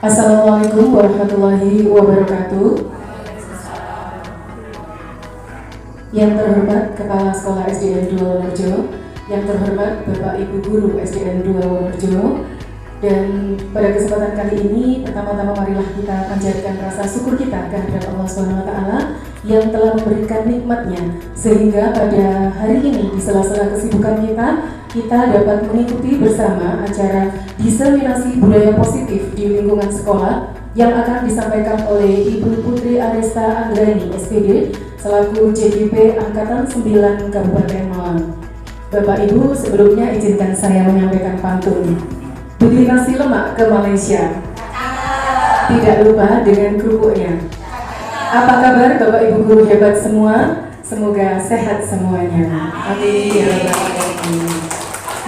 Assalamualaikum warahmatullahi wabarakatuh. Yang terhormat Kepala Sekolah SDN 2 Wonorejo, yang terhormat Bapak Ibu Guru SDN 2 Wonorejo, dan pada kesempatan kali ini pertama-tama marilah kita panjatkan rasa syukur kita kehadirat Allah SWT yang telah memberikan nikmatnya sehingga pada hari ini di sela-sela kesibukan kita dapat mengikuti bersama acara diseminasi budaya positif di lingkungan sekolah yang akan disampaikan oleh Ibu Putri Aresta Anggrani SPD selaku JGP Angkatan 9 Kabupaten Malang. Bapak Ibu, sebelumnya izinkan saya menyampaikan pantun. Beli nasi lemak ke Malaysia, tidak lupa dengan kerupuknya. Apa kabar Bapak Ibu guru hebat semua? Semoga sehat semuanya. Amin ya rabbal alamin.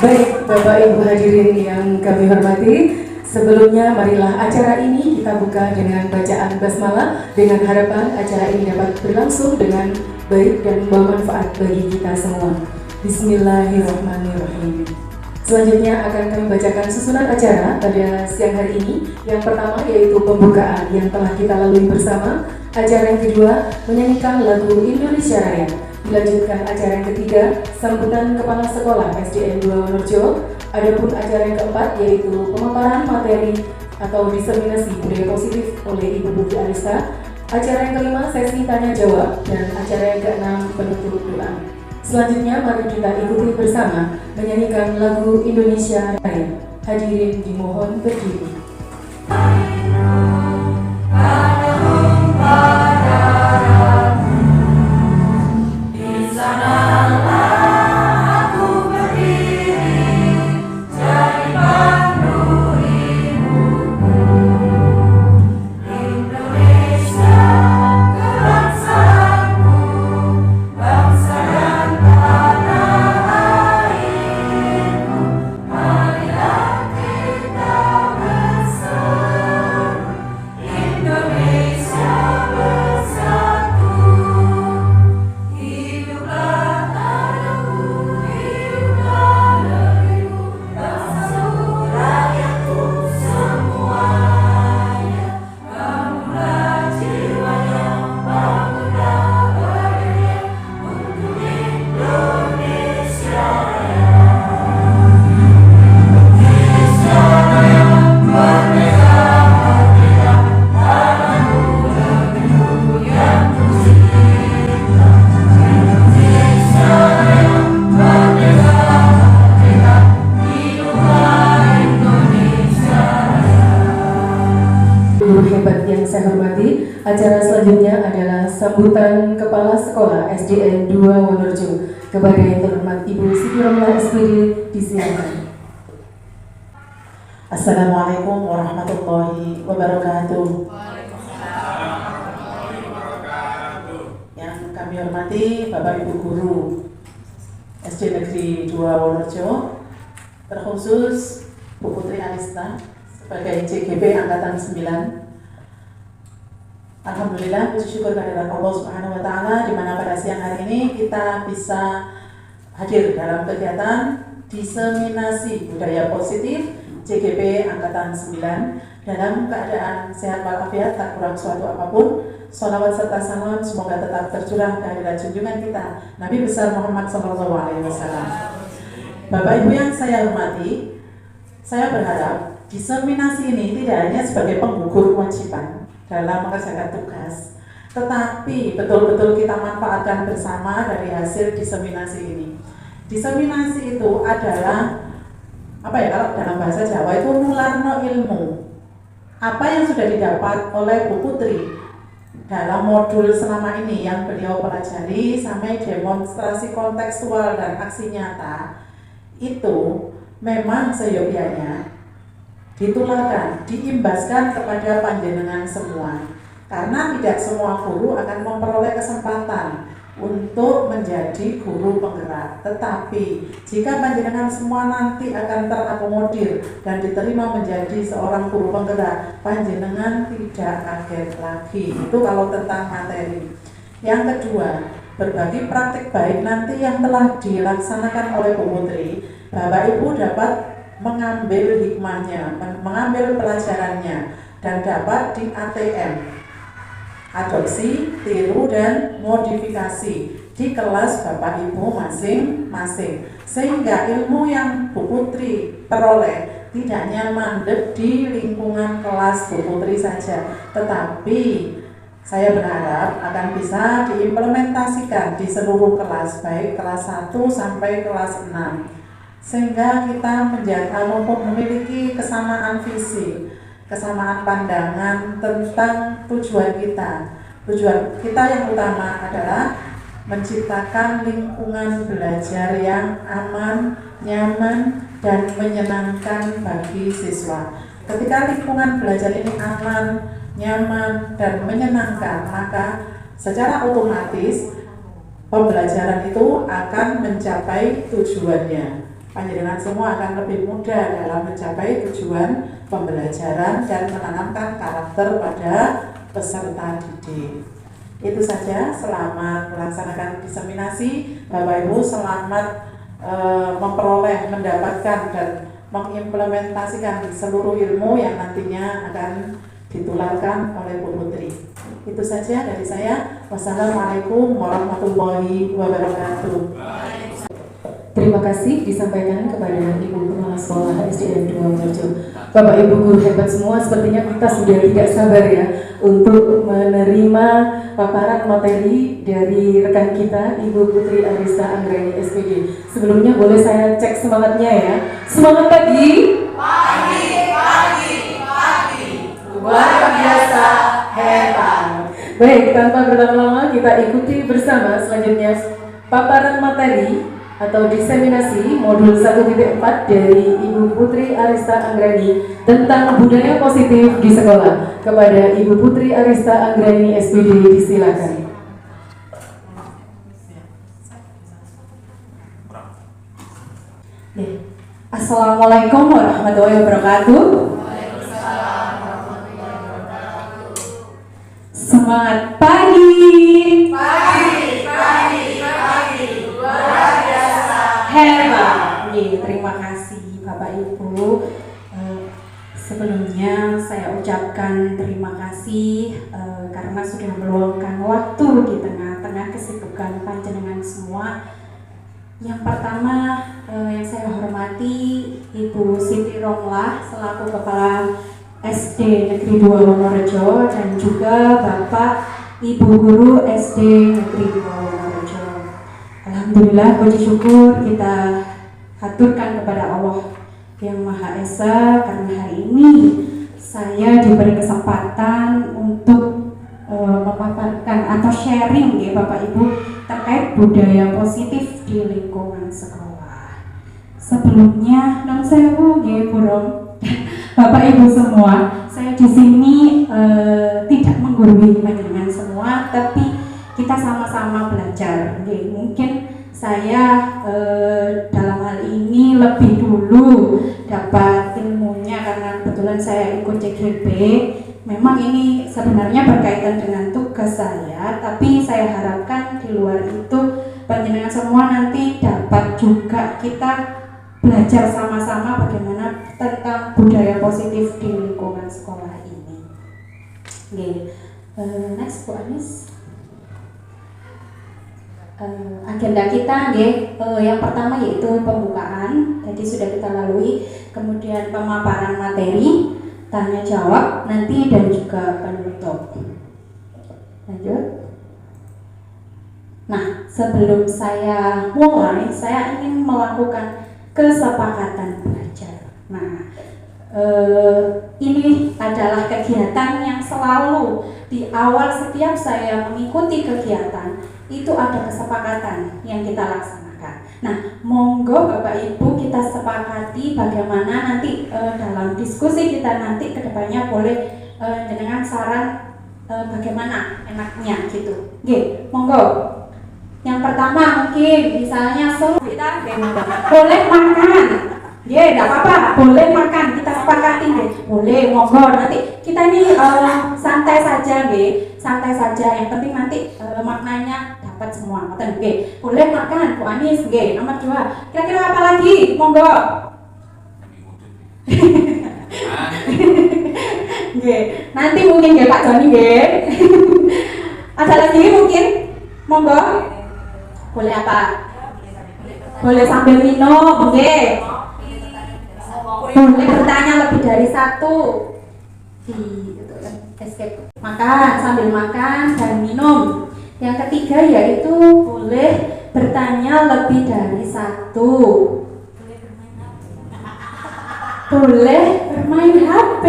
Baik Bapak Ibu hadirin yang kami hormati, sebelumnya marilah acara ini kita buka dengan bacaan basmalah dengan harapan acara ini dapat berlangsung dengan baik dan bermanfaat bagi kita semua. Bismillahirrahmanirrahim. Selanjutnya akan kami bacakan susunan acara pada siang hari ini. Yang pertama yaitu pembukaan yang telah kita lalui bersama. Acara yang kedua menyanyikan lagu Indonesia Raya. Dilanjutkan acara yang ketiga sambutan Kepala Sekolah SDN 2 Wonorejo. Adapun acara yang keempat yaitu pemaparan materi atau diseminasi budaya positif oleh Ibu Putri Aresta. Acara yang kelima sesi tanya jawab dan acara yang keenam penutup doa. Selanjutnya mari kita ikuti bersama menyanyikan lagu Indonesia Raya. Hadirin dimohon berdiri. Acara selanjutnya adalah sambutan Kepala Sekolah SDN 2 Wonorejo. Kepada yang terhormat Ibu Siti Romlah SPD disilakan. Assalamualaikum warahmatullahi wabarakatuh. Yang kami hormati Bapak Ibu Guru SD Negeri 2 Wonorejo, terkhusus Bu Putri Aresta sebagai JGP Angkatan 9. Alhamdulillah, puji syukur kehadirat Allah Subhanahu wa Ta'ala, di mana pada siang hari ini kita bisa hadir dalam kegiatan diseminasi budaya positif JGP Angkatan 9 dalam keadaan sehat walafiat, tak kurang suatu apapun. Sholawat serta salam semoga tetap tercurah kehadirat junjungan kita Nabi besar Muhammad SAW. Bapak Ibu yang saya hormati, saya berharap diseminasi ini tidak hanya sebagai penggugur kewajiban dalam mengerjakan tugas, tetapi betul-betul kita manfaatkan bersama dari hasil diseminasi ini. Diseminasi itu adalah apa ya, kalau dalam bahasa Jawa itu nularno ilmu. Apa yang sudah didapat oleh Bu Putri dalam modul selama ini yang beliau pelajari sampai demonstrasi kontekstual dan aksi nyata, itu memang seyogyanya ditularkan, diimbaskan kepada panjenengan semua. Karena tidak semua guru akan memperoleh kesempatan untuk menjadi guru penggerak. Tetapi jika panjenengan semua nanti akan terakomodir dan diterima menjadi seorang guru penggerak, panjenengan tidak kaget lagi. Itu kalau tentang materi. Yang kedua, berbagi praktik baik nanti yang telah dilaksanakan oleh Bu Putri, Bapak Ibu dapat mengambil hikmahnya, mengambil pelajarannya, dan dapat di ATM, adopsi, tiru, dan modifikasi di kelas Bapak Ibu masing-masing, sehingga ilmu yang Bu Putri peroleh tidak hanya mandek di lingkungan kelas Bu Putri saja, tetapi saya berharap akan bisa diimplementasikan di seluruh kelas, baik kelas 1 sampai kelas 6, sehingga kita menjaga maupun memiliki kesamaan visi, kesamaan pandangan tentang tujuan kita. Tujuan kita yang utama adalah menciptakan lingkungan belajar yang aman, nyaman, dan menyenangkan bagi siswa. Ketika lingkungan belajar ini aman, nyaman, dan menyenangkan, maka secara otomatis pembelajaran itu akan mencapai tujuannya. Panjenengan semua akan lebih mudah dalam mencapai tujuan pembelajaran dan menanamkan karakter pada peserta didik. Itu saja, selamat melaksanakan diseminasi. Bapak Ibu selamat memperoleh, mendapatkan, dan mengimplementasikan seluruh ilmu yang nantinya akan ditularkan oleh Bu Putri. Itu saja dari saya. Wassalamualaikum warahmatullahi wabarakatuh. Terima kasih disampaikan kepada Ibu Kepala Sekolah SDN 2 Wonorejo. Bapak Ibu guru hebat semua, sepertinya kita sudah tidak sabar ya untuk menerima paparan materi dari rekan kita Ibu Putri Arista Anggraini SPD. Sebelumnya boleh saya cek semangatnya ya. Semangat pagi. Pagi. Luar biasa hebat. Baik, tanpa berlama-lama kita ikuti bersama selanjutnya paparan materi atau diseminasi modul 1.4 dari Ibu Putri Arista Anggraini tentang budaya positif di sekolah. Kepada Ibu Putri Arista Anggraini SPD disilakan. Assalamualaikum warahmatullahi wabarakatuh. Semangat pagi. Luar biasa hebat. Terima kasih Bapak Ibu. Sebelumnya saya ucapkan terima kasih karena sudah meluangkan waktu di tengah-tengah kesibukan panjenengan semua. Yang pertama yang saya hormati Ibu Siti Romlah selaku Kepala SD Negeri 2 Wonorejo dan juga Bapak Ibu Guru SD Negeri 2 Wonorejo. Alhamdulillah, puji syukur kita haturkan kepada Allah yang Maha Esa karena hari ini saya diberi kesempatan untuk memaparkan atau sharing ya Bapak Ibu terkait budaya positif di lingkungan sekolah. Sebelumnya non sewu nggih burung Bapak Ibu semua, saya di sini tidak menggurui panjenengan semua, tapi kita sama-sama belajar. Mungkin saya dalam hal ini lebih dulu dapat ilmunya karena kebetulan saya ikut CGP. Memang ini sebenarnya berkaitan dengan tugas saya, tapi saya harapkan di luar itu panjenengan semua nanti dapat juga kita belajar sama-sama bagaimana tentang budaya positif di lingkungan sekolah ini. Next Bu Anis. Agenda kita yang pertama yaitu pembukaan, tadi sudah kita lalui, kemudian pemaparan materi, tanya jawab nanti, dan juga penutup. Lanjut. Nah, sebelum saya mulai, saya ingin melakukan kesepakatan belajar. Nah, ini adalah kegiatan yang selalu di awal setiap saya mengikuti kegiatan itu ada kesepakatan yang kita laksanakan. Nah, monggo Bapak Ibu kita sepakati bagaimana nanti dalam diskusi kita nanti kedepannya boleh dengan saran bagaimana enaknya gitu. Monggo. Yang pertama mungkin misalnya kita boleh makan. Tidak apa-apa, boleh makan, kita sepakati boleh, monggo nanti kita ini santai saja santai saja, yang penting nanti maknanya dapat semua. Boleh makan, Bu Anis, nomor 2. Kira-kira apa lagi? Monggo. Oke, nanti mungkin ya Pak Joni nggih. Ada lagi mungkin? Monggo. Boleh apa? Boleh sambil minum, nggih. Boleh bertanya lebih dari satu. Escape. Makan, sambil makan dan minum. Yang ketiga yaitu boleh bertanya lebih dari satu. Boleh bermain HP.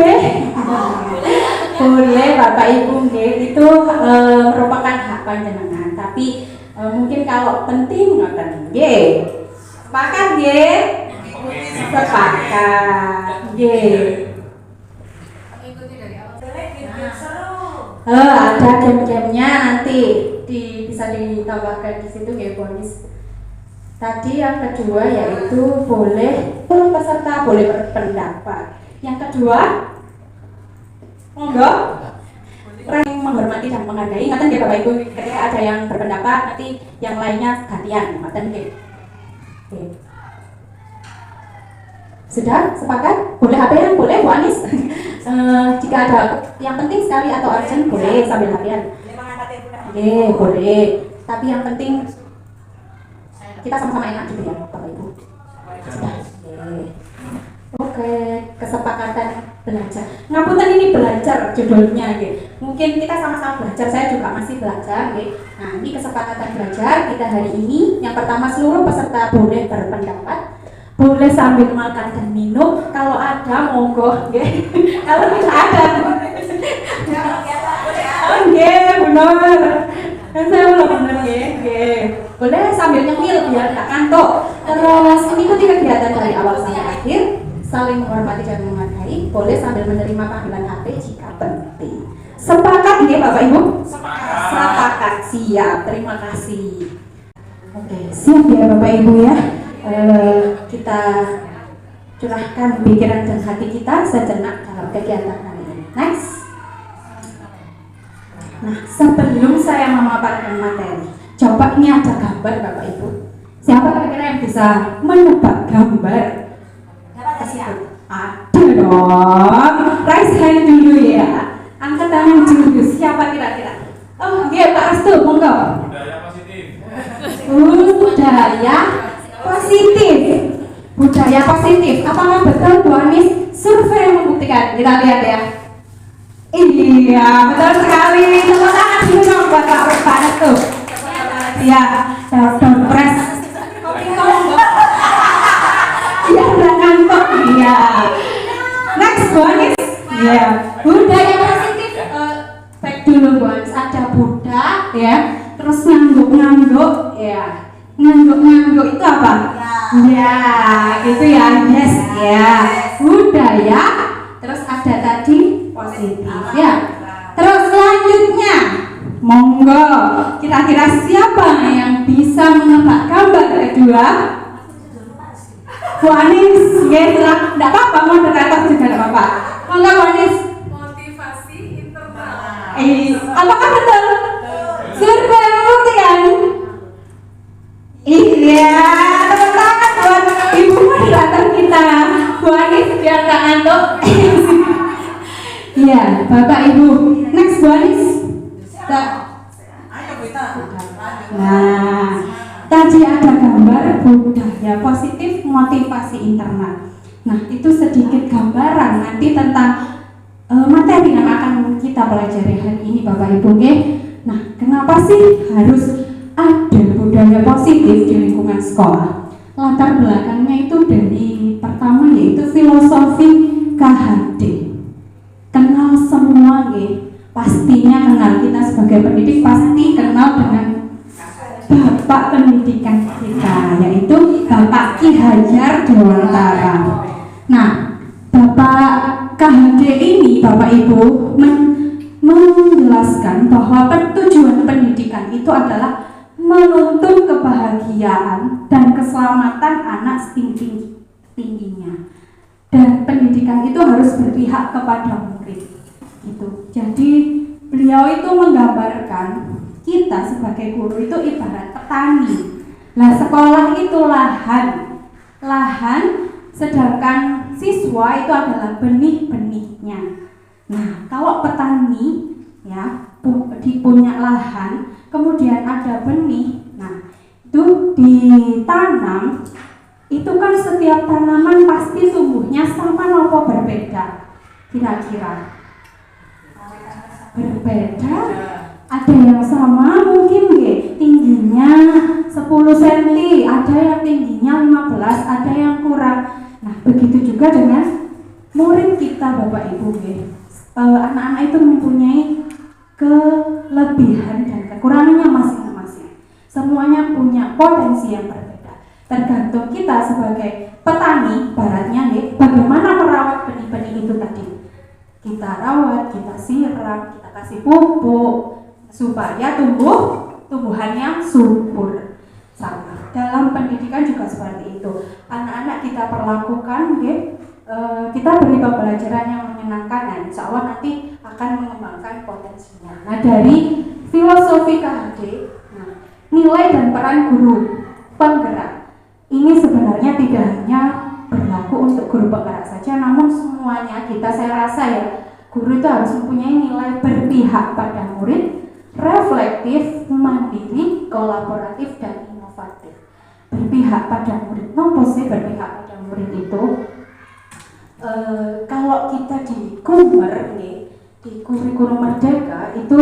Boleh Bapak Ibu nggih, itu merupakan hak panjenengan. Tapi mungkin kalau penting ngoten nggih. Sepakat nggih? Sepakat nggih. Ada game-gamenya nanti bisa ditambahkan di situ nggih bonus. Tadi yang kedua yaitu boleh peserta boleh berpendapat. Yang kedua, monggo menghormati dan menghargai. Ingatkan ya Bapak Ibu, ketika ada yang berpendapat nanti yang lainnya gantian. Ingatkan ya. Oke. Sudah sepakat? Boleh HP-an? Boleh Bu Anis? Jika ada yang penting sekali atau urgent boleh sambil HP-an. Oke, boleh. Tapi yang penting kita sama-sama enak gitu ya Bapak Ibu. Sudah. Oke, kesepakatan belajar. Ngapunten ini belajar judulnya gitu. Mungkin kita sama-sama belajar, saya juga masih belajar gitu. Nah, ini kesepakatan belajar kita hari ini. Yang pertama, seluruh peserta boleh berpendapat, boleh sambil makan dan minum. Kalau ada monggo gitu. Kalau tidak ada oke, benar. Saya belum benar ya. Boleh sambil nyemil biar tak kantuk. Terus mengikuti kegiatan dari awal sampai akhir, saling menghormati dan menghargai. Boleh sambil menerima panggilan HP jika penting. Sepakat ya Bapak Ibu? Sepakat, siap. Terima kasih. Oke, siap ya Bapak Ibu ya. Kita curahkan pikiran dan hati kita sejenak dalam kegiatan hari ini. Next. Nah, sebelum saya memaparkan materi, coba ini ada gambar Bapak Ibu. Siapa kira-kira yang bisa menebak gambar? Ada dong. Raise hand dulu ya. Angkat tangan dulu. Siapa kira-kira? Oh, iya Pak Restu, monggo. Budaya positif. Budaya positif. Budaya positif. Apakah betul Bu Anis? Survei yang membuktikan. Kita lihat ya. Iya, betul sekali. Tepuk tangan dulu dong buat Pak Restu. Iya, down press. Iya, udah ngantuk. Iya. Next, Bu Anis. Iya. Budaya positif. Back dulu Bu Anis. Ada Buddha, ya. Terus ngangguk-ngangguk, ya. Ngangguk-ngangguk itu apa? Ya, gitu ya. Yes, ya. Budaya. Terus ada tadi positif, ya. Terus selanjutnya, monggo. Kira-kira siapa yang bisa menebak gambar kedua? Bu Anis, ya, tidak apa-apa, moderator juga tidak apa-apa. Monggo Bu Anis. Motivasi internal. Apakah betul? Survei membuktikan? Iya, tepuk tangan buat Ibu moderator kita. Bu Anis biar tak ngantuk. Iya, Bapak Ibu. Next Bu Anis. Ayo kita. Nah, tadi ada gambar budaya positif motivasi internal. Nah, itu sedikit gambaran nanti tentang materi yang akan kita pelajari hari ini Bapak Ibu. Nah, kenapa sih harus ada budaya positif di lingkungan sekolah? Latar belakangnya itu dari pertama yaitu filosofi KHD. Kenal semua pastinya kenal, kita sebagai pendidik pasti kenal dengan Bapak pendidikan kita, yaitu Bapak Ki Hajar Dewantara. Nah, Bapak KHD ini Bapak Ibu menjelaskan bahwa tujuan pendidikan itu adalah menuntun kebahagiaan dan keselamatan anak setinggi-tingginya. Dan pendidikan itu harus berpihak kepada murid. Gitu. Jadi beliau itu menggambarkan kita sebagai guru itu ibarat petani. Nah, sekolah itu lahan, sedangkan siswa itu adalah benih-benihnya. Nah, kalau petani ya punya lahan, kemudian ada benih, nah itu ditanam, itu kan setiap tanaman pasti tumbuhnya sama nopo berbeda, kira-kira berbeda. Ada yang sama mungkin tingginya 10 cm, ada yang tingginya 15, ada yang kurang. Nah, begitu juga dengan murid kita Bapak Ibu. Anak-anak itu mempunyai kelebihan dan kekurangannya masing-masing. Semuanya punya potensi yang berbeda. Tergantung kita sebagai petani, baratnya bagaimana merawat benih-benih itu tadi. Kita rawat, kita siram, kita kasih pupuk supaya tumbuhannya subur. Sama. Dalam pendidikan juga seperti itu. Anak-anak kita perlakukan, kita beri pembelajaran yang menyenangkan, dan insya Allah nanti akan mengembangkan potensinya. Nah, dari filosofi KHD, nilai dan peran guru penggerak ini sebenarnya tidak hanya berlaku untuk guru penggerak saja, namun semuanya kita, saya rasa ya, guru itu harus mempunyai nilai berpihak pada murid, reflektif, mandiri, kolaboratif, dan inovatif. Berpihak pada murid, nopo sih berpihak pada murid itu? Kalau kita di Kumber nih, di kurikulum Merdeka itu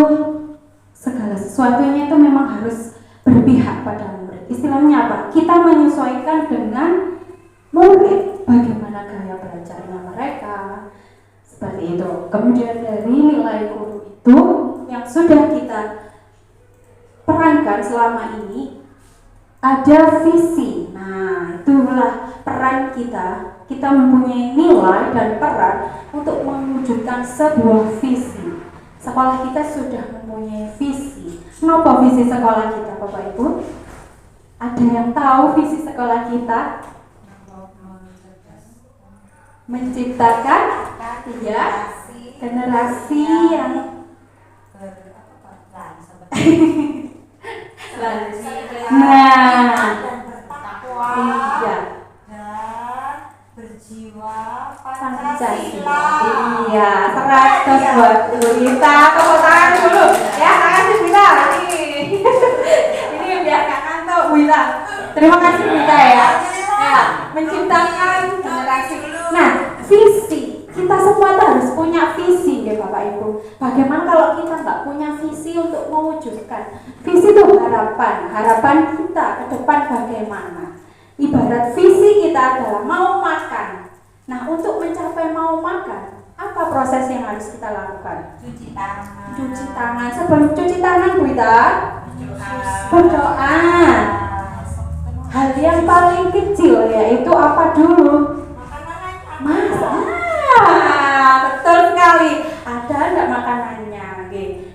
segala sesuatunya itu memang harus berpihak pada murid. Istilahnya apa? Kita menyesuaikan dengan murid, bagaimana gaya belajarnya mereka, seperti itu. Kemudian dari nilai guru itu yang sudah kita perankan selama ini, ada visi. Nah, itulah peran kita. Kita mempunyai nilai dan peran untuk mewujudkan sebuah visi. Sekolah kita sudah mempunyai visi. Kenapa visi sekolah kita, Bapak Ibu? Ada yang tahu visi sekolah kita? Menciptakan generasi yang iya, berjiwa Pancasila. Iya, 100 buat kita. Tepuk tangan dulu. Ya, tangan Wita. Ini biar Kak Kanto, Wita. Terima kasih Wita ya. Ya, menciptakan generasi. Nah, visi. Kita semua harus punya visi ya Bapak Ibu. Bagaimana kalau kita nggak punya visi untuk mewujudkan? Visi itu harapan kita ke depan bagaimana? Ibarat visi kita adalah mau makan. Nah, untuk mencapai mau makan, apa proses yang harus kita lakukan? cuci tangan. Cuci tangan. Sebelum cuci tangan, Bu Ita, berdoa. Hal yang paling kecil yaitu apa dulu? Betul sekali. Ada enggak makanannya?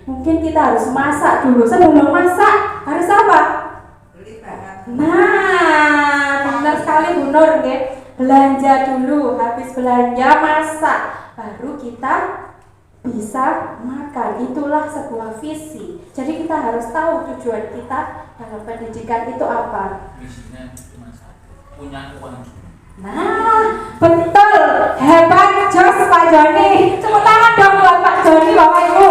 Mungkin kita harus masak dulu. Sebelum masak harus apa? Nah, benar sekali Bu Nur, belanja dulu, habis belanja masak, baru kita bisa makan. Itulah sebuah visi. Jadi kita harus tahu tujuan kita dalam pendidikan itu apa. Visinya cuma satu, punya uang. Nah, betul, hebat, jos Pak Joni. Tepuk tangan dong buat Pak Joni, Bapak Ibu.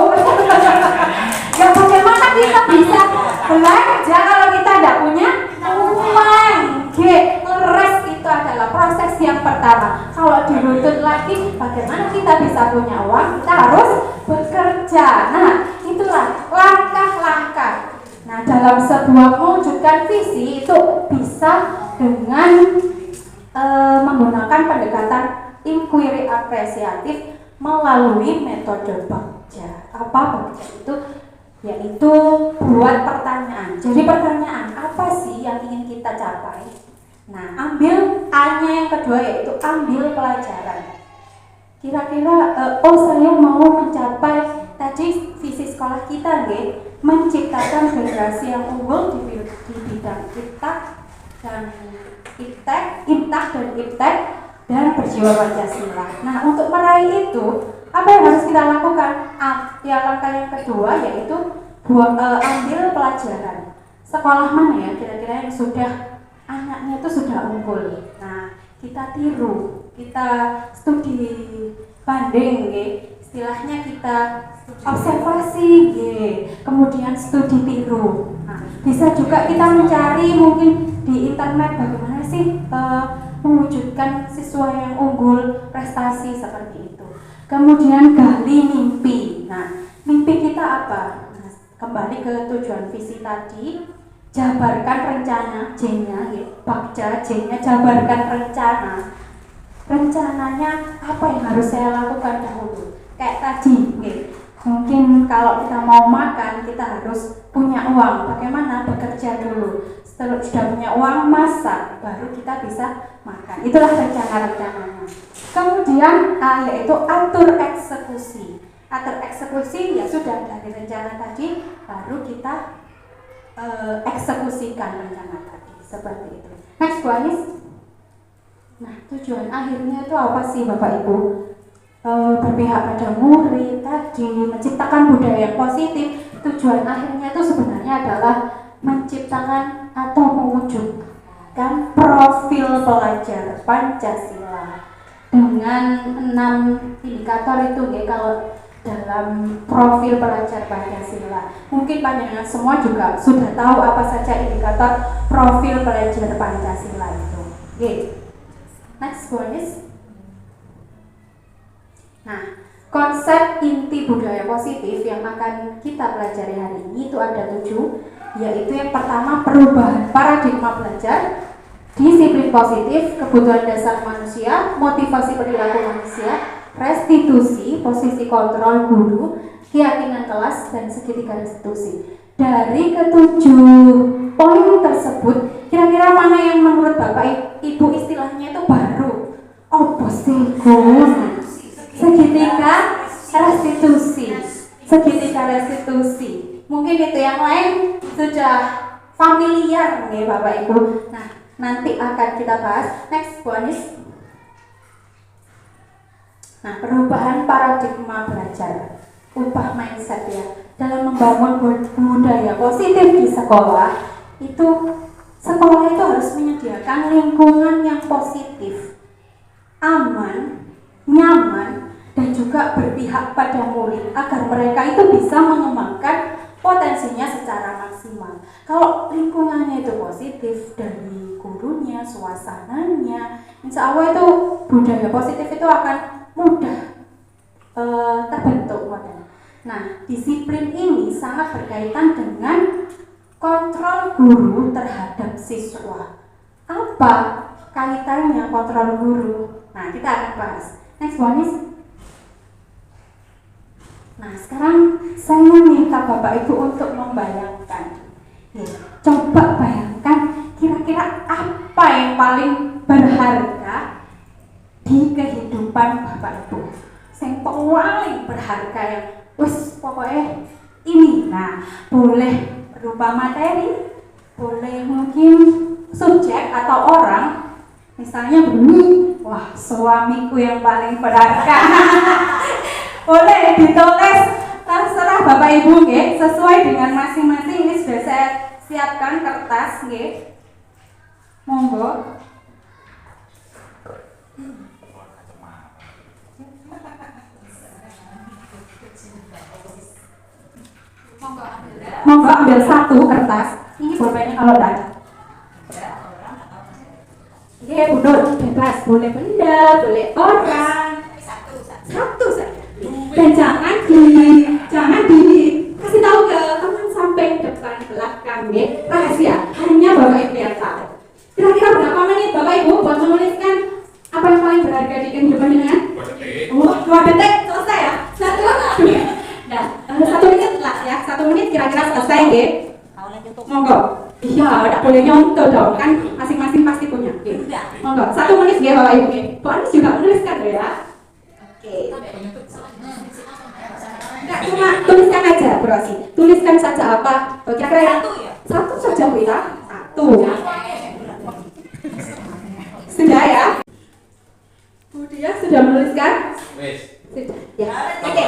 Ya bagaimana kita bisa belanja kalau kita tidak punya uang? Leres itu adalah proses yang pertama. Kalau dirunut lagi, bagaimana kita bisa punya uang? Kita harus bekerja. Nah, itulah langkah-langkah. Nah, dalam sebuah mewujudkan visi itu bisa dengan menggunakan pendekatan inquiry apresiatif melalui metode Bagja. Apa Bagja itu? Yaitu buat pertanyaan. Jadi pertanyaan, apa sih yang ingin kita capai? Nah, ambil A-nya yang kedua, yaitu ambil pelajaran. Kira-kira, saya mau mencapai tadi visi sekolah kita, menciptakan generasi yang unggul di bidang IPTEK dan berjiwa Pancasila. Nah, untuk meraih itu, apa yang harus kita lakukan? Langkah yang kedua yaitu ambil pelajaran. Sekolah mana ya kira-kira yang sudah anaknya itu sudah unggul? Nah, kita tiru, kita studi banding, istilahnya kita observasi, kemudian studi tiru. Nah, bisa juga kita mencari mungkin di internet bagaimana sih mewujudkan siswa yang unggul prestasi seperti itu. Kemudian gali mimpi. Nah, mimpi kita apa? Nah, kembali ke tujuan visi tadi, jabarkan rencana, J-nya, Bakja, J-nya jabarkan rencana. Rencananya apa yang harus saya lakukan dahulu? Kayak tadi, mungkin kalau kita mau makan, kita harus punya uang. Bagaimana? Bekerja dulu. Setelah sudah punya uang, masak, baru kita bisa makan. Itulah rencana-rencananya. Kemudian yaitu atur eksekusi. Atur eksekusi ya sudah dari rencana tadi, baru kita eksekusikan rencana tadi. Seperti itu. Next, Bu Anis. Nah, tujuan akhirnya itu apa sih Bapak Ibu? Berpihak pada murid tadi, menciptakan budaya yang positif. Tujuan akhirnya itu sebenarnya adalah menciptakan atau mewujudkan profil pelajar Pancasila dengan 6 indikator itu kalau dalam profil pelajar Pancasila. Mungkin panjenengan semua juga sudah tahu apa saja indikator profil pelajar Pancasila itu. Next one is. Nah, konsep inti budaya positif yang akan kita pelajari hari ini itu ada 7, yaitu yang pertama perubahan paradigma belajar, disiplin positif, kebutuhan dasar manusia, motivasi perilaku manusia, restitusi, posisi kontrol guru, keyakinan kelas, dan segitiga restitusi. Dari ke-7 poin tersebut, kira-kira mana yang menurut Bapak Ibu istilahnya itu baru? Oh, segitiga restitusi. Segitiga restitusi. Mungkin itu yang lain sudah familiar nih Bapak Ibu. Nah, nanti akan kita bahas. Next one is. Nah, perubahan paradigma belajar, ubah mindset ya. Dalam membangun budaya positif di sekolah, sekolah itu harus menyediakan lingkungan yang positif, aman, nyaman, dan juga berpihak pada murid agar mereka itu bisa mengembangkan potensinya secara maksimal. Kalau lingkungannya itu positif dari gurunya, suasananya, insya Allah itu budaya positif itu akan mudah terbentuk. Nah, disiplin ini sangat berkaitan dengan kontrol guru terhadap siswa. Apa kaitannya kontrol guru? Nah, kita akan bahas. Next one is. Nah, sekarang saya meminta Bapak Ibu untuk membayangkan. Coba bayangkan kira-kira apa yang paling berharga di kehidupan Bapak Ibu. Yang paling berharga yang pokoknya ini. Nah, boleh berupa materi, boleh mungkin subjek atau orang. Misalnya bunyi, wah suamiku yang paling berharga. Boleh ditulis, terserah Bapak Ibu sesuai dengan masing-masing. Ini sudah saya siapkan kertas monggo. Monggo ambil satu kertas. Ini pulpennya kalau ada. Bu Nur, bebas, boleh benda, boleh orang. Satu saja. Dan jangan kasih tahu ke teman samping, depan, belakang, rahasia. Hanya Bapak Ibu yang tahu. Kira-kira berapa menit Bapak Ibu buat menuliskan apa yang paling berharga di kehidupan dengan? 2 detik selesai ya. 1 menit lah ya. 1 menit kira-kira selesai Monggo. Iya, tidak boleh nyontoh dong, kan masing-masing pasti punya. Monggo, 1 menit Bapak Ibu. Bu Anis juga menuliskan ya. Oke. Enggak, cuma tuliskan aja, Bu Rosi. Tuliskan saja apa? Kira-kira satu saja Bu ya. 1. Sudah ya? Bu Dia sudah menuliskan? Sudah. Ya. Oke.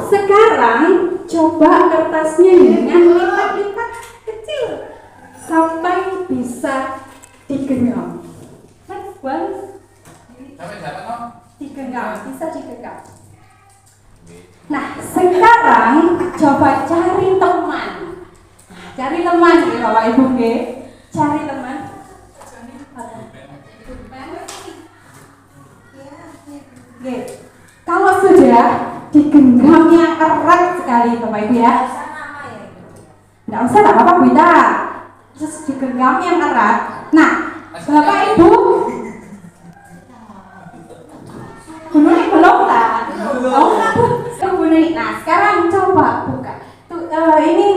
Sekarang coba kertasnya dengan lipat-lipat kecil sampai bisa digenggam. Next one. Digenggam, bisa digenggam. Sekarang coba cari teman. Cari teman ya Bapak Ibu nggih. Cari teman. Nggih. Kalau sudah digenggam yang erat sekali Bapak Ibu ya. Enggak usah, enggak apa-apa Bu Ita. Terus digenggam yang erat. Nah, Bapak Ibu Bununi belum tak? Bununi. Nah, sekarang coba buka. Tuh, ini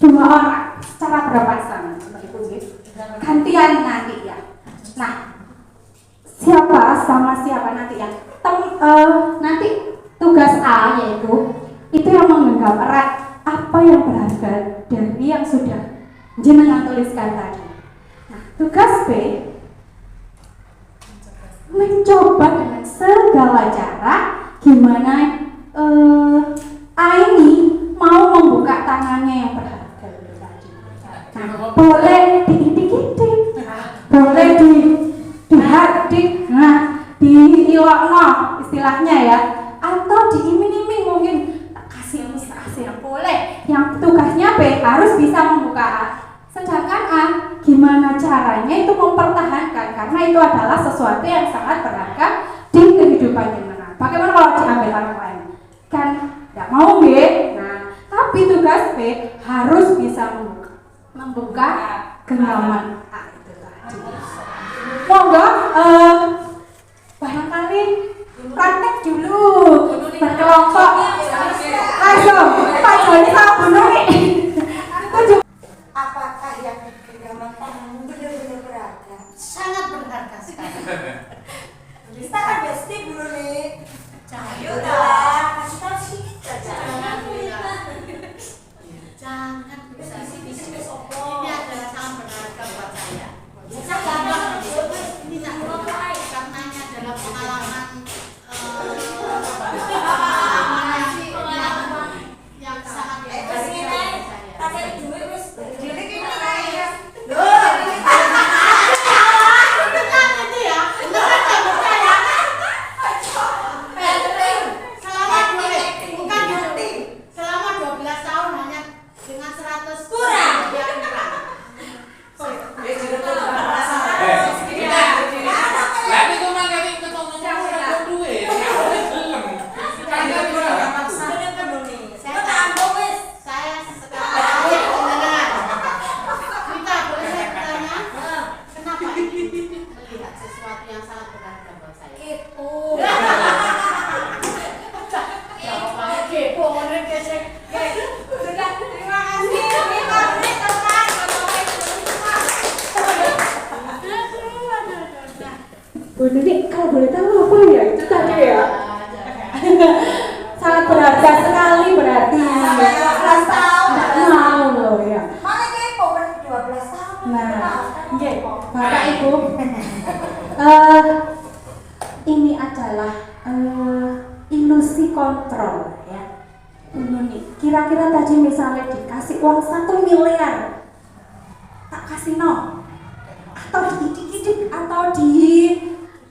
2 orang secara berpasangan Bapak Ibu nggih. Gantian nanti ya. Nah, siapa sama siapa nanti ya? Nanti tugas A yaitu itu yang menggenggam erat apa yang berharga dari yang sudah jenengan tuliskan tadi. Nah, tugas B mencoba dengan segala cara gimana A ini mau membuka tangannya yang berharga itu tadi. Nah, boleh diidik-idik, boleh dihadik, nah diilokno istilahnya ya, atau diiming-iming mungkin kasih yang boleh. Yang tugasnya B harus bisa membuka A. Sedangkan A gimana caranya itu mempertahankan, karena itu adalah sesuatu yang sangat berharga di kehidupan jenengan. Bagaimana kalau diambil orang lain? Kan tidak mau B. Nah, tapi tugas B harus bisa membuka genggaman A itu tadi. Monggo barangkali praktek dulu berkelompok. Langsung Pak Joni sama Bu Nuri. Apakah yang genggaman tanganmu benar-benar berharga? Sangat berharga sekali. Kita kan bestie Bu Nuri. Ayo dah, kasih tahu sih. Jangan bisa sih bisnis opo. Ini adalah sangat berharga buat saya. Ini tak berapa karena ini adalah pengalaman yang sangat berharga bagi saya. Pakai duit wis dilik ini ya. Selama 12 tahun hanya dengan 100 kurang. Bu Nuni, kalau boleh tahu apa ya itu tadi ya? Sangat berharga sekali berarti. 12 tahun. Nggak mau loh ya. Mana kepo 12 tahun. Nah, nggih, Bapak Ibu. Ini adalah ilusi kontrol ya. Bu Nuni, kira-kira tadi misalnya dikasih uang 1 miliar, tak kasih no, atau diidik-idik, atau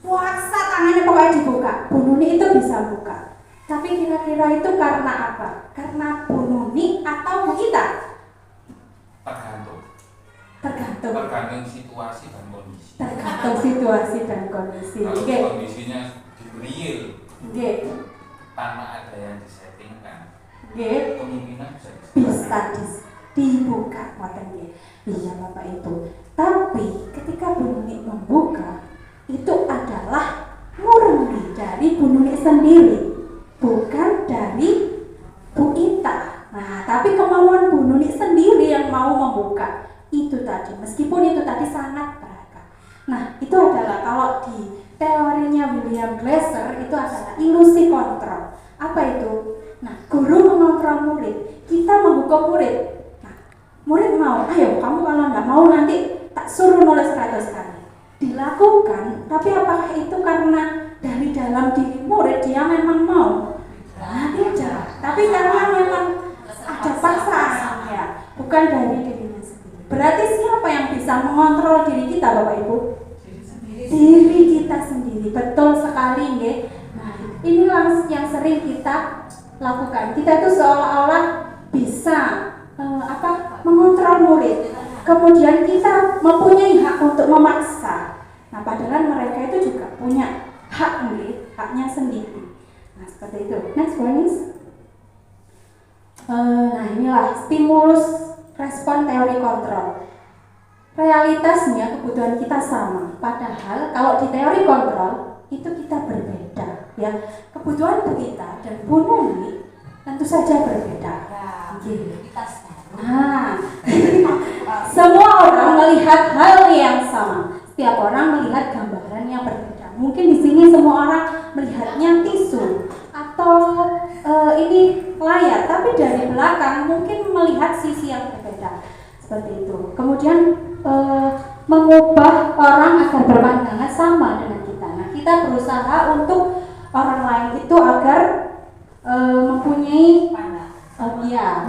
puasa tangannya pokoknya dibuka, Bu Nuni itu bisa buka. Tapi kira-kira itu karena apa? Karena Bu Nuni atau Bu Ita? Tergantung situasi dan kondisi. Tergantung situasi dan kondisi. Kalau kondisinya real, tanpa ada yang disettingkan, kemungkinan bisa dibuka, iya Bapak Ibu. Tapi ketika Bu Nuni membuka, itu adalah murni dari Bu Nuni sendiri, bukan dari Bu Ita. Nah, tapi kemauan Bu Nuni sendiri yang mau membuka itu tadi, meskipun itu tadi sangat berharga. Nah, itu adalah kalau di teorinya William Glasser itu adalah ilusi kontrol. Apa itu? Nah, guru mengontrol murid, kita menghukum murid. Nah, murid mau, ayo kamu kalau nggak mau nanti tak suruh nulis 100 kali. Dilakukan, tapi apakah itu karena dari dalam diri murid dia memang mau? Nah, tidak. Tapi karena memang ada paksaan ya, bukan dari dirinya sendiri. Berarti siapa yang bisa mengontrol diri kita, Bapak Ibu? Diri kita sendiri. Betul sekali, nggih. Nah, inilah yang sering kita lakukan. Kita itu seolah-olah bisa mengontrol murid. Kemudian kita mempunyai hak untuk memaksa. Nah, padahal mereka itu juga punya hak, haknya sendiri. Nah, seperti itu. Next one is. Nah, inilah stimulus respon teori kontrol. Realitasnya kebutuhan kita sama. Padahal kalau di teori kontrol itu kita berbeda. Ya, kebutuhan Bu Ita dan Bu Nuni tentu saja berbeda. Nah, semua orang melihat hal yang sama. Setiap orang melihat gambaran yang berbeda. Mungkin di sini semua orang melihatnya tisu atau ini layar, tapi dari belakang mungkin melihat sisi yang berbeda. Seperti itu. Kemudian mengubah orang agar berpandangan sama dengan kita. Nah, kita berusaha untuk orang lain itu agar mempunyai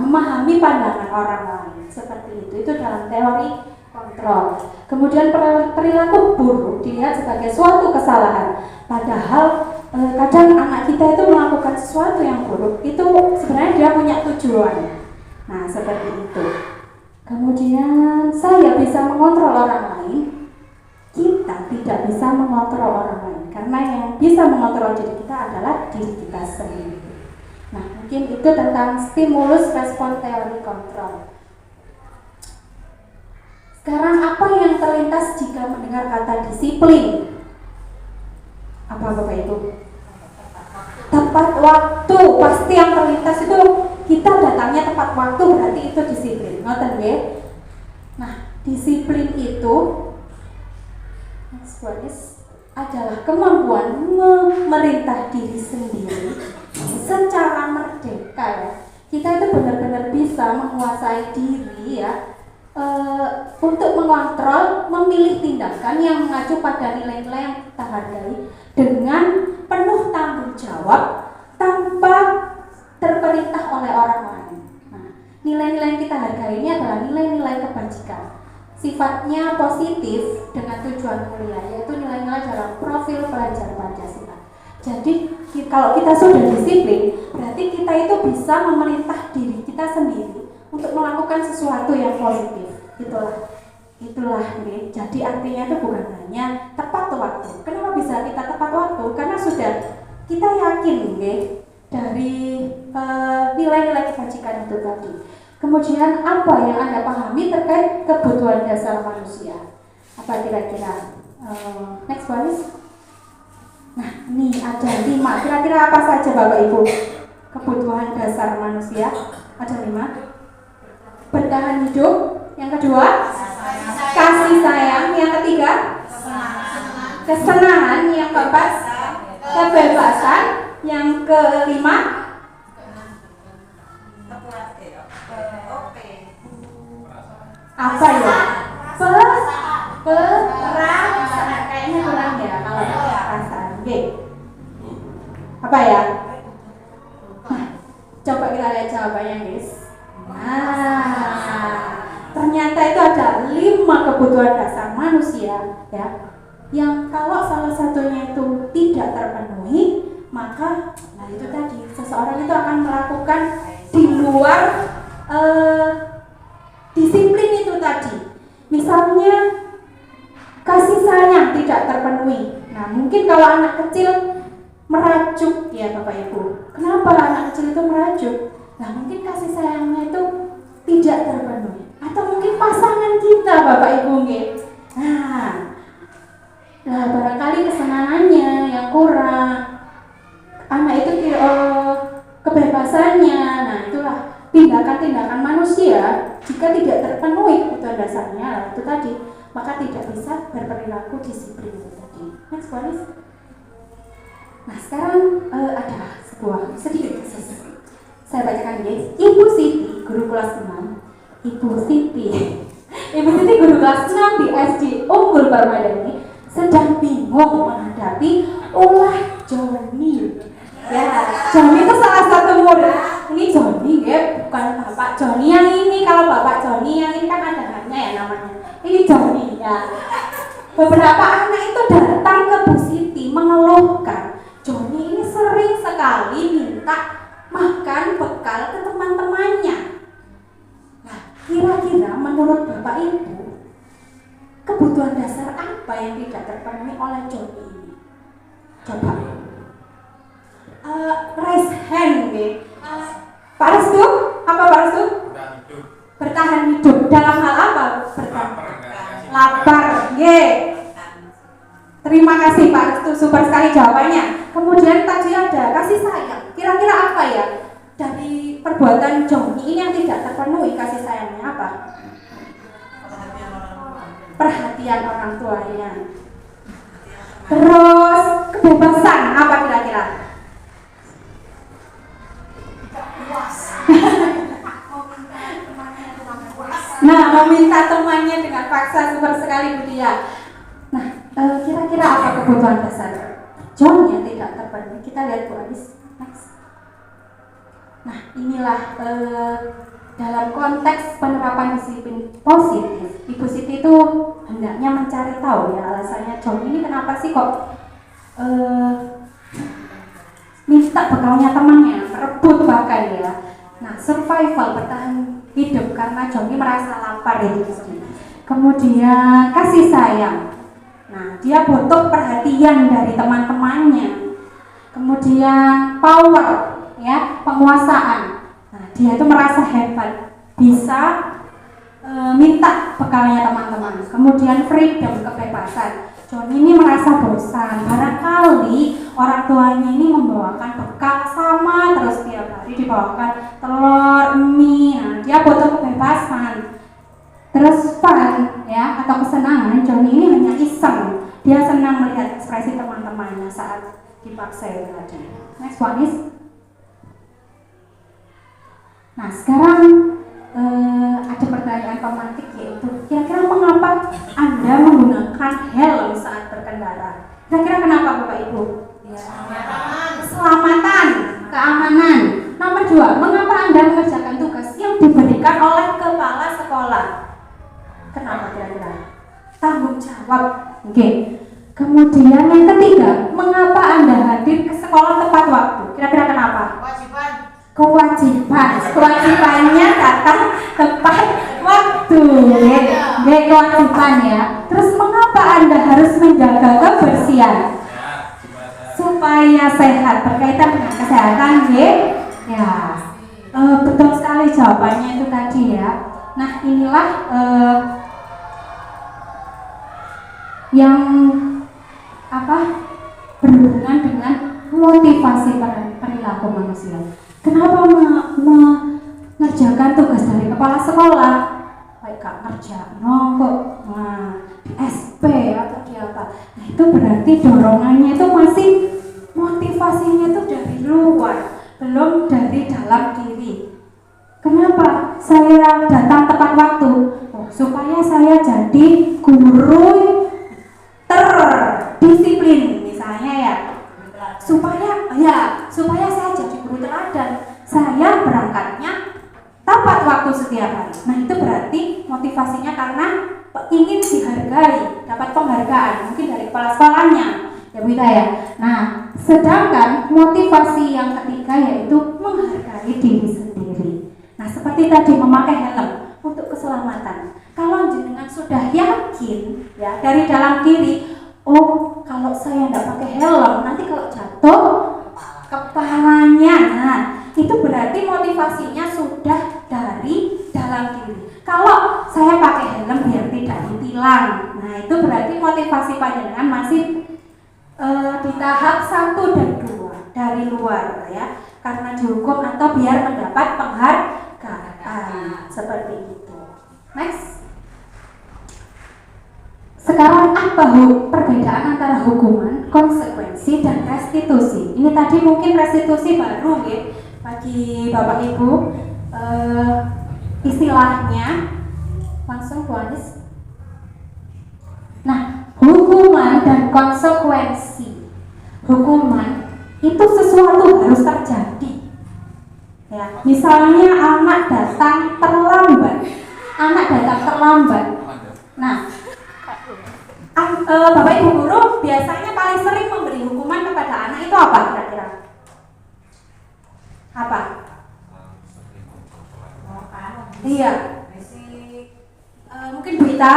memahami pandangan orang lain. Seperti itu dalam teori kontrol. Kemudian perilaku buruk dilihat sebagai suatu kesalahan. Padahal kadang anak kita itu melakukan sesuatu yang buruk itu sebenarnya dia punya tujuan. Nah, seperti itu. Kemudian saya bisa mengontrol orang lain, kita tidak bisa mengontrol orang lain, karena yang bisa mengontrol diri kita adalah diri kita sendiri. Nah, mungkin itu tentang stimulus respon teori kontrol. Sekarang apa yang terlintas jika mendengar kata disiplin? Apa Bapak Ibu? Tepat waktu. Pasti yang terlintas itu kita datangnya tepat waktu, berarti itu disiplin. Ngoten nggih? Nah, disiplin itu adalah kemampuan memerintah diri sendiri secara merdeka, ya. Kita itu benar-benar bisa menguasai diri, ya, untuk mengontrol, memilih tindakan yang mengacu pada nilai-nilai yang kita hargai dengan penuh tanggung jawab tanpa terperintah oleh orang lain. Nah, nilai-nilai yang kita hargai ini adalah nilai-nilai kebajikan. Sifatnya positif dengan tujuan mulia, yaitu nilai-nilai dalam profil pelajar Pancasila. Jadi kalau kita sudah disiplin, berarti kita itu bisa memerintah diri kita sendiri untuk melakukan sesuatu yang positif. Itulah nih. Jadi artinya itu bukan hanya tepat waktu. Kenapa bisa kita tepat waktu? Karena sudah kita yakin nih dari nilai-nilai kebajikan itu tadi. Kemudian apa yang Anda pahami terkait kebutuhan dasar manusia? Apa kira-kira? Next one is. Nah, ini ada 5. Kira-kira apa saja Bapak Ibu? Kebutuhan dasar manusia ada 5. Bertahan hidup. Yang kedua, kasih sayang. Yang ketiga, kesenangan. Yang keempat, kebebasan. Yang kelima, apa ya? Perasaan. Kayaknya kurang ya kalau perasaan. Oke. Apa ya? Nah, coba kita lihat jawabannya, guys. Nah, ternyata itu ada 5 kebutuhan dasar manusia, ya, yang kalau salah satunya itu tidak terpenuhi, maka itu tadi seseorang itu akan melakukan di luar disiplin itu tadi. Misalnya kasih sayang tidak terpenuhi. Nah, mungkin kalau anak kecil merajuk, ya Bapak Ibu. Kenapa anak kecil itu merajuk? Nah, mungkin kasih sayangnya itu tidak terpenuhi. Atau mungkin pasangan kita, Bapak Ibu, nggih. Nah, barangkali kesenangannya yang kurang. Anak itu kebebasannya. Nah, itulah tindakan-tindakan manusia jika tidak terpenuhi kebutuhan dasarnya, itu tadi, maka tidak bisa berperilaku disiplin itu tadi. Next one is. Nah, sekarang ada sebuah sedikit kasus. Saya bacakan guys. Ibu Siti, guru kelas 6. Ibu Siti guru kelas 6 di SD Unggul Parmadani sedang bingung menghadapi ulah Joni. Ya, Joni itu salah satu murid. Ini Joni, ya, bukan Bapak Joni yang ini. Kalau Bapak Joni yang ini kan ada namanya, ya namanya. Ini Joni, ya. Beberapa anak itu datang ke Bu Siti mengeluhkan Joni ini sering sekali minta makan terpenuhi oleh Joni ini? Coba raise hand nih. Pak Restu, apa Pak Restu? Bertahan hidup dalam hal apa? Lapar. Terima kasih Pak Restu, super sekali jawabannya. Kemudian tadi ada kasih sayang. Kira-kira apa ya dari perbuatan Joni ini yang tidak terpenuhi kasih sayangnya apa? Perhatian orang tuanya. Terus kebebasan apa kira-kira? Nah, meminta temannya dengan paksa, super sekali Bu Dia. Nah, kira-kira apa kebutuhan dasar John yang tidak terpenuhi? Kita lihat Bu Anis. Next. Nah, inilah dalam konteks penerapan disiplin positif, Ibu Siti itu hendaknya mencari tahu ya alasannya John ini kenapa sih kok minta bekalnya temannya, merebut bahkan ya. Nah, survival, bertahan hidup karena John ini merasa lapar itu. Kemudian kasih sayang. Nah, dia butuh perhatian dari teman-temannya. Kemudian power, ya, penguasaan. Nah, dia itu merasa hebat, bisa minta bekalnya teman-teman. Kemudian freedom, kebebasan. John ini merasa bosan. Barangkali orang tuanya ini membawakan bekal sama terus tiap hari dibawakan telur, mie. Nah, dia butuh kebebasan. Terus fun, ya, atau kesenangan. John ini hanya iseng. Dia senang melihat ekspresi teman-temannya saat dipaksa itu tadi. Next one is. Nah, sekarang ada pertanyaan pemantik, yaitu kira-kira mengapa Anda menggunakan helm saat berkendara? Kira-kira kenapa Bapak Ibu? Ya. Keselamatan, keamanan. Nomor 2, mengapa Anda mengerjakan tugas yang diberikan oleh kepala sekolah? Kenapa kira-kira? Tanggung jawab. Oke. Kemudian yang ketiga, mengapa Anda hadir ke sekolah tepat waktu? Kira-kira kenapa? Kewajibannya datang tepat waktu. Kewajiban ya. Terus mengapa Anda harus menjaga kebersihan? Supaya sehat, berkaitan dengan kesehatan, ya. Betul sekali jawabannya itu tadi ya. Nah, inilah yang berhubungan dengan motivasi perilaku manusia. Kenapa mengerjakan tugas dari kepala sekolah? Baik gak ngerjain kok di SP atau di apa? Nah, itu berarti dorongannya itu masih motivasinya itu dari luar, belum dari dalam diri. Kenapa saya datang tepat waktu? Supaya saya jadi guru terdisiplin misalnya ya. Supaya saya jadi guru teladan. Saya berangkatnya tepat waktu setiap hari. Nah, itu berarti motivasinya karena ingin dihargai, dapat penghargaan mungkin dari kepala sekolahnya, ya Bu Ita ya. Nah, sedangkan motivasi yang ketiga yaitu menghargai diri sendiri. Nah, seperti tadi memakai helm untuk keselamatan. Kalau jenengan sudah yakin ya dari dalam diri, oh kalau saya tidak pakai helm nanti kalau jatuh kepalanya, nah itu berarti motivasinya sudah dari dalam diri. Kalau saya pakai helm biar tidak ditilang, nah itu berarti motivasi panjenengan masih di tahap 1 dan 2 dari luar ya, karena dihukum atau biar mendapat penghargaan seperti itu. Next. Sekarang apa perbedaan antara hukuman, konsekuensi, dan restitusi? Ini tadi mungkin restitusi baru ya bagi Bapak Ibu, istilahnya langsung Bu Anis. Nah, hukuman dan konsekuensi. Hukuman itu sesuatu harus terjadi. Ya, misalnya anak datang terlambat. Nah, Bapak Ibu guru biasanya paling sering memberi hukuman kepada anak itu apa kira-kira? Apa? Iya. Mungkin Bu Ita,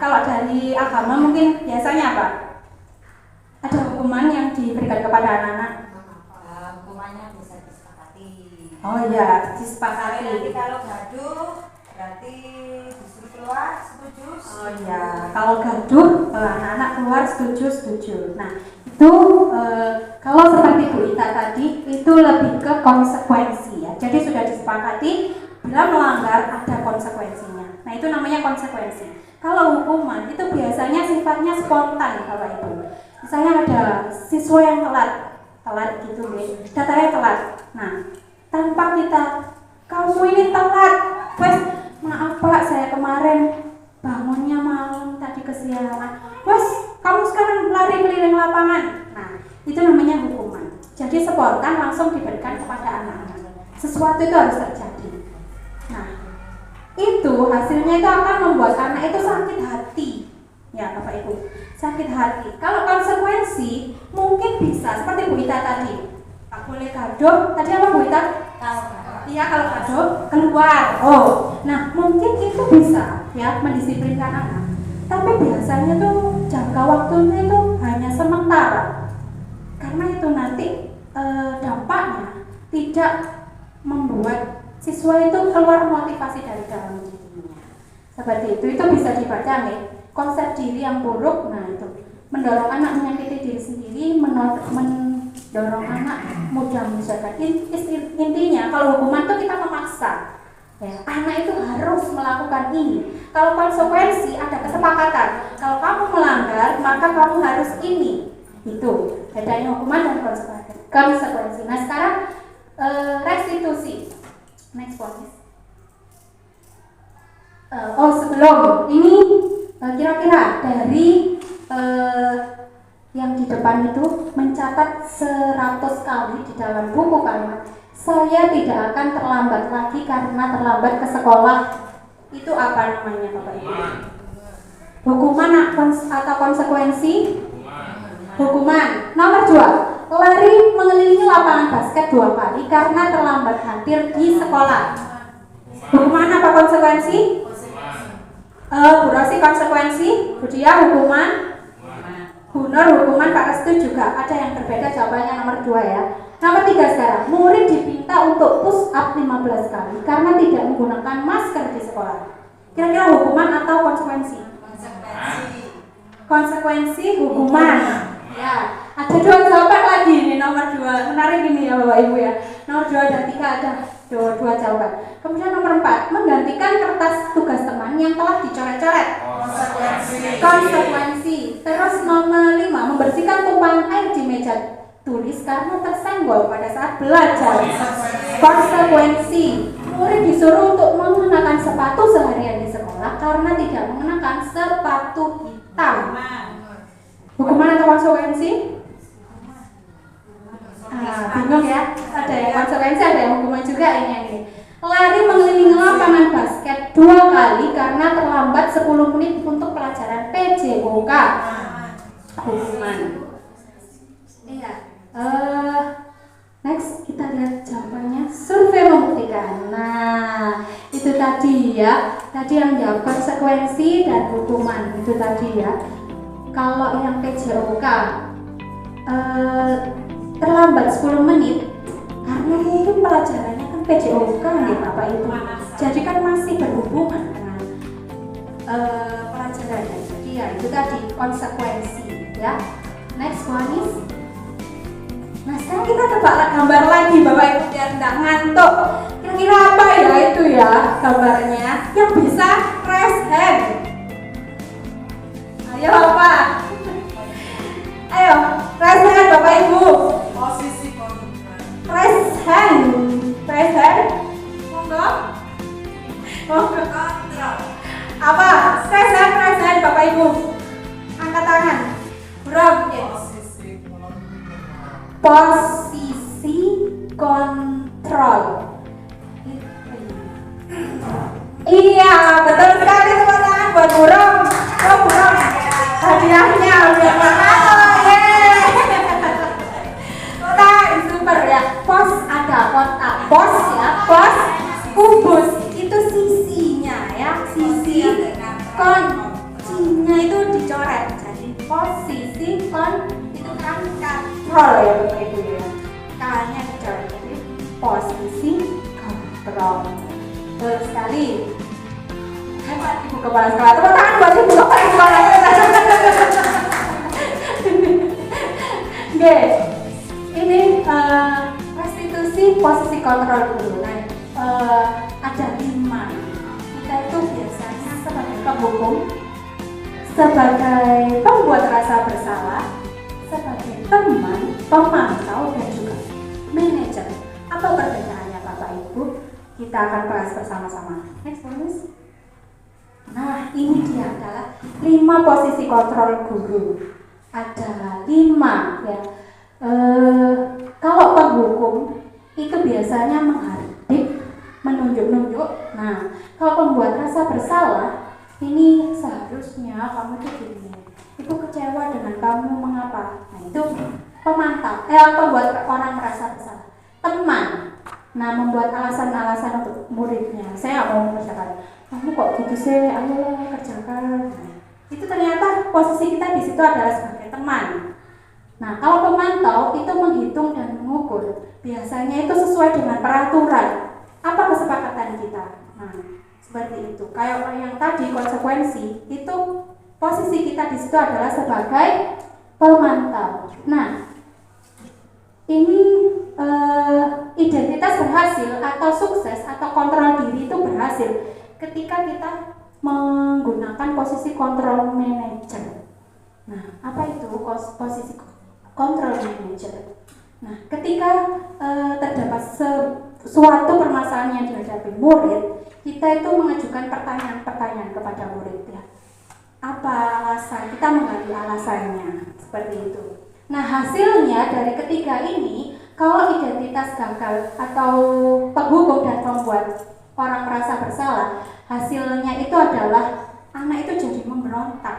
kalau dari agama mungkin biasanya apa? hukuman yang diberikan kepada anak-anak? Hukumannya bisa disepakati. Oh iya, disepakati. Nanti kalau gaduh berarti disuruh keluar, setuju? Oh iya, kalau gaduh anak-anak keluar setuju. Nah itu kalau seperti Bu Ita tadi itu lebih ke konsekuensi ya. Jadi sudah disepakati bila melanggar ada konsekuensinya. Nah itu namanya konsekuensi. Kalau hukuman itu biasanya sifatnya spontan Bapak Ibu. Misalnya ada siswa yang telat gitu nih, datanya telat. Nah tanpa kita, kamu ini telat, wes maaf Pak saya kemarin bangunnya malam tadi kesiangan, wes kamu sekarang lari keliling lapangan. Nah itu namanya hukuman. Jadi spontan langsung diberikan kepada anak-anak. Sesuatu itu harus terjadi. Nah itu hasilnya itu akan membuat anak itu sakit hati ya Bapak Ibu, sakit hati. Kalau konsekuensi mungkin bisa seperti Bu Ita tadi, tak boleh gaduh. Tadi apa Bu Ita? Iya kalau gaduh keluar. Oh, nah mungkin itu bisa ya mendisiplinkan anak. Tapi biasanya tuh jangka waktunya itu hanya sementara. Karena itu nanti dampaknya tidak membuat siswa itu keluar motivasi dari dalam dirinya. Seperti itu bisa dibaca nih. Konsep diri yang buruk, nah itu mendorong anak menyakiti diri sendiri, mendorong anak mudah menyelesaikan. Intinya kalau hukuman itu kita memaksa ya, anak itu harus melakukan ini. Kalau konsekuensi ada kesepakatan, kalau kamu melanggar maka kamu harus ini. Itu bedanya hukuman dan konsekuensi. Nah sekarang restitusi. Next one. Sebelum ini kira-kira dari yang di depan itu mencatat 100 kali di dalam buku kalimat saya tidak akan terlambat lagi karena terlambat ke sekolah. Itu apa namanya Bapak Ibu? Hukuman atau konsekuensi? Hukuman. Nomor 2, lari mengelilingi lapangan basket 2 kali karena terlambat hadir di sekolah. Hukuman apa konsekuensi? Bu Rosi konsekuensi, Bu Dia hukuman, Bu Nur hukuman, Pak Restu juga ada yang berbeda jawabannya nomor 2 ya. Nomor 3 sekarang, murid diminta untuk push up 15 kali karena tidak menggunakan masker di sekolah. Kira-kira hukuman atau konsekuensi? Konsekuensi hukuman. Ya, ada 2 jawaban lagi nih nomor 2. Menarik ini ya Bapak Ibu ya. Nomor 2 dan 3 ada 2 jawaban. Kemudian nomor 4, menggantikan kertas tugas teman yang telah dicoret-coret. Konsekuensi. Terus nomor 5, membersihkan tumpahan air di meja tulis karena tersenggol pada saat belajar. Konsekuensi. Murid disuruh untuk mengenakan sepatu seharian di sekolah karena tidak mengenakan sepatu hitam. Hukuman atau konsekuensi? Bingung ya. Ada yang konsekuensi, ada yang hukuman juga ini. Lari mengelilingi lapangan basket 2 kali karena terlambat 10 menit untuk pelajaran PJOK. Hukuman. Iya. Next kita lihat jawabannya. Survei membuktikan. Nah, itu tadi ya. Tadi yang jawab konsekuensi dan hukuman itu tadi ya. Kalau yang PJOK terlambat 10 menit karena mungkin pelajarannya kan PJOK nih Bapak Ibu. Jadi kan masih berhubungan dengan pelajarannya. Jadi ya itu tadi konsekuensi ya. Next one is. Nah sekarang kita coba gambar lagi Bapak Ibu biar tidak ngantuk. Kira-kira apa ya itu ya gambarnya yang bisa raise hand. Ayo apa? Ayo raise hand Bapak Ibu. Posisi kontrol. Raise hand. Raise hand. Monggo. Monggo. Kontrol. Apa? Raise hand Bapak Ibu. Angkat tangan. Bro, posisi kontrol. Iya, betul sekali tepuk tangan buat Burung. Oh, Burung. Hadiahnya udah super ya. Pos ada kotak pos ya, pos kubus itu sisinya ya, sisi kuncinya itu dicoret. Jadi posisi kon itu kan kontrol ya Bapak Ibu ya. K-nya dicari, jadi posisi kontrol. Betul sekali. Hebat Ibu Kepala Sekolah. Tepuk tangan buat Ibu Kepala Sekolah. Oke, ini restitusi posisi kontrol dulu. Nah, ada 5. Kita itu biasanya sebagai penghukum, sebagai pembuat rasa bersalah, sebagai teman, pemantau, dan juga manajer. Apa perbedaannya Bapak Ibu? Kita akan bahas bersama-sama. Next bonus. Nah, ini dia adalah 5 posisi kontrol guru. Ada 5 ya. Kalau penghukum itu biasanya menghardik, menunjuk-nunjuk. Nah, kalau pembuat rasa bersalah, ini seharusnya kamu tuh gini. Ibu kecewa dengan kamu, mengapa? Nah, itu pemantau. Pembuat orang merasa bersalah. Teman. Nah, membuat alasan-alasan untuk muridnya. Saya nggak mau mengerjakan. Kamu kok gitu sih? Ayo kerjakan. Nah, itu ternyata posisi kita di situ adalah sebagai teman. Nah, kalau pemantau itu menghitung dan mengukur. Biasanya itu sesuai dengan peraturan. Apa kesepakatan kita? Nah, seperti itu. Kayak yang tadi konsekuensi, itu posisi kita di situ adalah sebagai pemantau. Nah, ini identitas berhasil atau sukses atau kontrol diri itu berhasil ketika kita menggunakan posisi kontrol manager. Nah, apa itu posisi kontrol manager? Nah, ketika terdapat suatu permasalahan yang dihadapi murid, kita itu mengajukan pertanyaan-pertanyaan kepada murid ya. Apa alasan? Kita menggali alasannya, seperti itu. Nah, hasilnya dari ketiga ini, kalau identitas gagal atau penghukum dan pembuat orang merasa bersalah, hasilnya itu adalah anak itu jadi memberontak.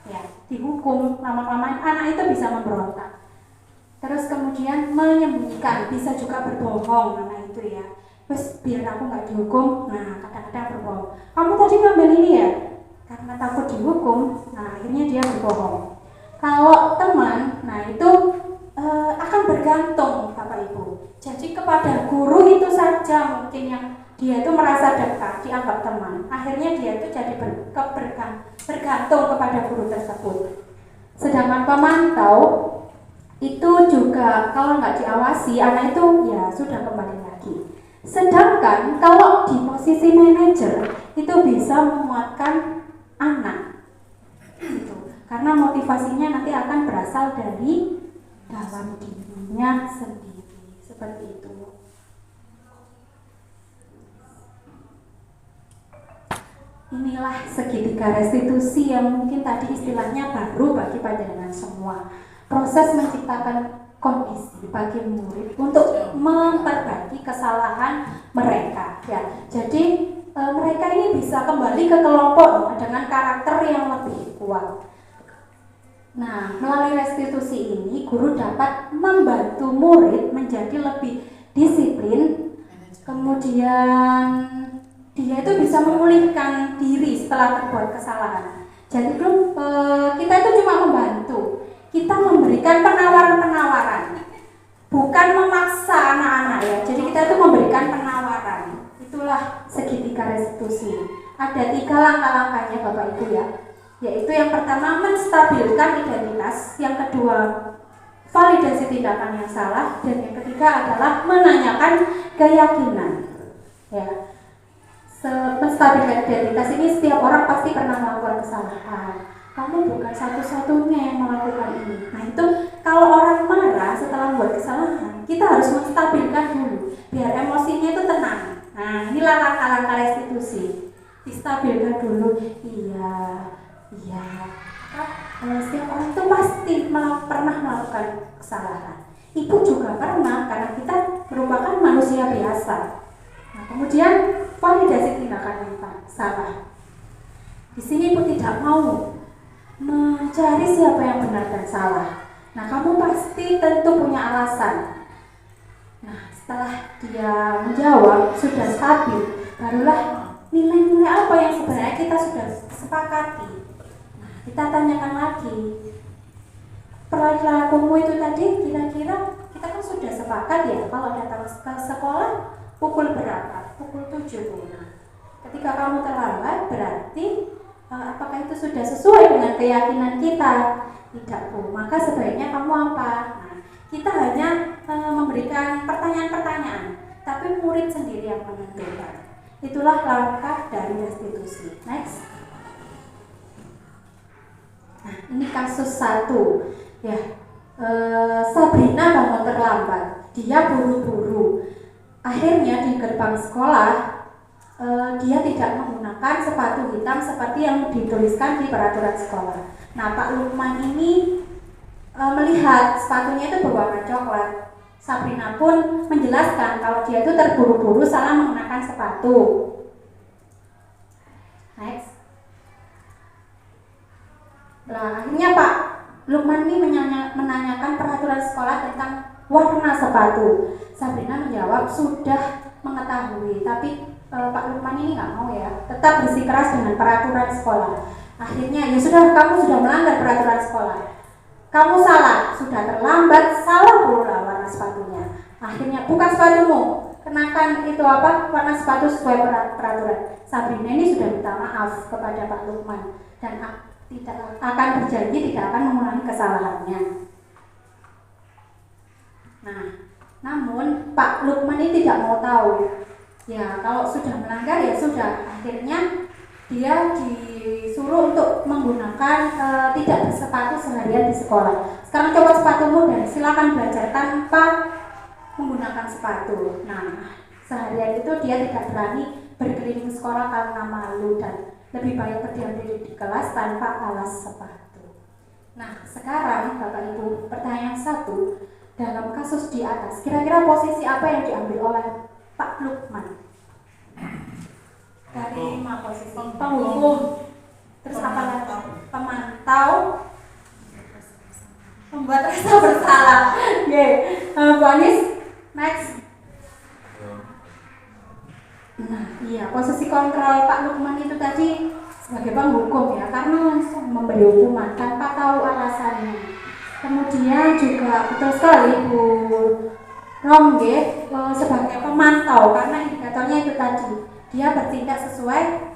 Ya, dihukum lama-lama anak itu bisa memberontak. Terus kemudian menyembunyikan, bisa juga berbohong anak itu ya. Terus biar aku nggak dihukum, nah kadang-kadang berbohong. Kamu tadi ngambil ini ya? Karena takut dihukum, nah akhirnya dia berbohong. Kalau teman, nah itu akan bergantung Bapak Ibu. Jadi kepada guru itu saja mungkin yang dia itu merasa dekat, dianggap teman. Akhirnya dia itu jadi bergantung kepada guru tersebut. Sedangkan pemantau itu juga kalau nggak diawasi, anak itu ya sudah kembali lagi. Sedangkan kalau di posisi manajer itu bisa menguatkan anak, gitu. Karena motivasinya nanti akan berasal dari dalam dirinya sendiri, seperti itu. Inilah segitiga restitusi yang mungkin tadi istilahnya baru bagi panjenengan semua. Proses menciptakan kondisi bagi murid untuk memperbaiki kesalahan mereka ya. Jadi mereka ini bisa kembali ke kelompok dengan karakter yang lebih kuat. Nah, melalui restitusi ini guru dapat membantu murid menjadi lebih disiplin, kemudian dia itu bisa memulihkan diri setelah terbuat kesalahan. Jadi kita itu cuma membantu, kita memberikan penawaran-penawaran, bukan memaksa anak-anak ya. Jadi kita itu memberikan penawaran. Itulah segitiga restitusi. Ada 3 langkah-langkahnya Bapak Ibu ya. Yaitu yang pertama menstabilkan identitas, yang kedua validasi tindakan yang salah, dan yang ketiga adalah menanyakan keyakinan. Ya. Menstabilkan identitas ini setiap orang pasti pernah melakukan kesalahan. Kamu bukan satu-satunya yang melakukan ini. Nah itu kalau orang marah setelah membuat kesalahan, kita harus menstabilkan dulu biar emosinya itu tenang. Nah inilah langkah-langkah restitusi. Distabilkan dulu. Iya. Setiap orang itu pasti pernah melakukan kesalahan. Ibu juga pernah, karena kita merupakan manusia biasa. Nah kemudian validasi tindakan yang salah. Di sini Ibu tidak mau mencari siapa yang benar dan salah. Nah kamu pasti tentu punya alasan. Nah setelah dia menjawab sudah stabil, barulah nilai-nilai apa yang sebenarnya kita sudah sepakati. Nah kita tanyakan lagi, perilakumu itu tadi kira-kira kita kan sudah sepakat ya kalau datang ke sekolah pukul berapa? Pukul 7. Nah, ketika kamu terlambat berarti apakah itu sudah sesuai dengan keyakinan kita? Tidak, Bu. Maka sebaiknya kamu apa? Nah, kita hanya memberikan pertanyaan-pertanyaan, tapi murid sendiri yang menentukan. Itulah langkah dari restitusi. Next. Nah, ini kasus 1 ya. Sabrina bangun terlambat. Dia buru-buru. Akhirnya di gerbang sekolah dia tidak menggunakan sepatu hitam seperti yang dituliskan di peraturan sekolah. Nah, Pak Lukman ini melihat sepatunya itu berwarna coklat. Sabrina pun menjelaskan kalau dia itu terburu-buru salah menggunakan sepatu. Next. Nah, akhirnya Pak Lukman ini menanyakan peraturan sekolah tentang warna sepatu. Sabrina menjawab sudah mengetahui, tapi Pak Lukman ini nggak mau ya, tetap bersikeras dengan peraturan sekolah. Akhirnya ya sudah, kamu sudah melanggar peraturan sekolah. Kamu salah, sudah terlambat, salah pula warna sepatunya. Akhirnya bukan sepatumu, kenakan itu warna sepatu sesuai peraturan. Sabrina ini sudah minta maaf kepada Pak Lukman dan tidak akan berjanji tidak akan mengulangi kesalahannya. Nah, namun Pak Lukman ini tidak mau tahu. Ya, kalau sudah melanggar ya sudah. Akhirnya dia disuruh untuk menggunakan tidak bersepatu seharian di sekolah. Sekarang coba sepatumu dan silakan belajar tanpa menggunakan sepatu. Nah, seharian itu dia tidak berani berkeliling sekolah karena malu dan lebih baik berdiam diri di kelas tanpa alas sepatu. Nah, sekarang Bapak Ibu, pertanyaan 1, dalam kasus di atas, kira-kira posisi apa yang diambil oleh Pak Lukman? Dari 5 posisi. Penghukum, terus apa lagi? Pemantau, membuat rasa bersalah. Oke, Bu Anis, next. Nah, iya, posisi kontrol Pak Lukman itu tadi sebagai penghukum ya, karena langsung memberi hukuman tanpa tahu alasannya. Kemudian juga betul sekali Bu Romge sebagai pemantau, karena indikatornya itu tadi dia bertindak sesuai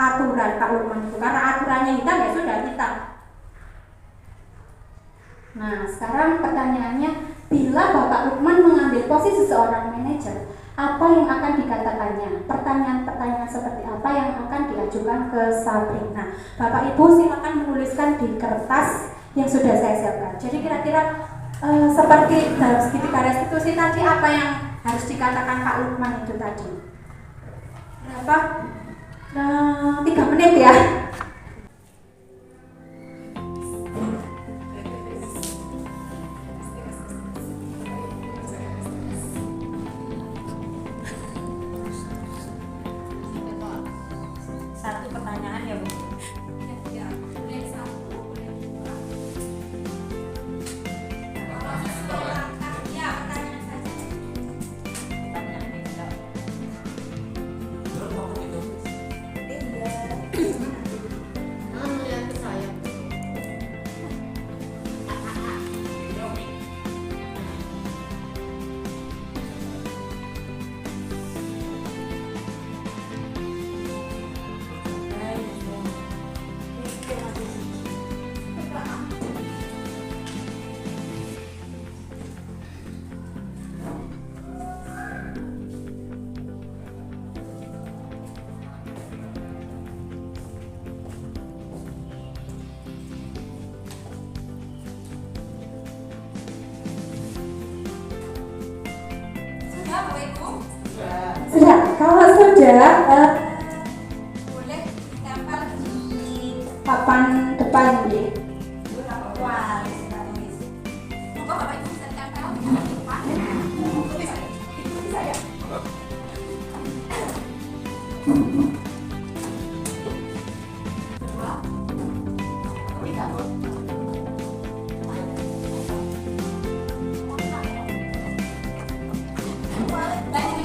aturan Pak Lukman itu, karena aturannya hitam ya sudah hitam. Nah, sekarang pertanyaannya, bila Bapak Lukman mengambil posisi seorang manajer, apa yang akan dikatakannya? Pertanyaan-pertanyaan seperti apa yang akan diajukan ke Sabrina? Bapak Ibu silakan menuliskan di kertas yang sudah saya siapkan. Jadi kira-kira seperti dalam segitiga restitusi tadi, apa yang harus dikatakan Pak Lukman itu tadi? Berapa? 3 menit ya. Satu pertanyaan ya Bu. Ya, boleh 1, boleh 2. Ya, pertanyaan saja. Pertanyaan ini enggak. Melihat ke saya. Sudah, Bapak Ibu? Sudah, kalau sudah Boleh ditempel di papan depan ya. wall. Moga Bapak Ibu bisa ditempel di depan. Bisa ya? Banyak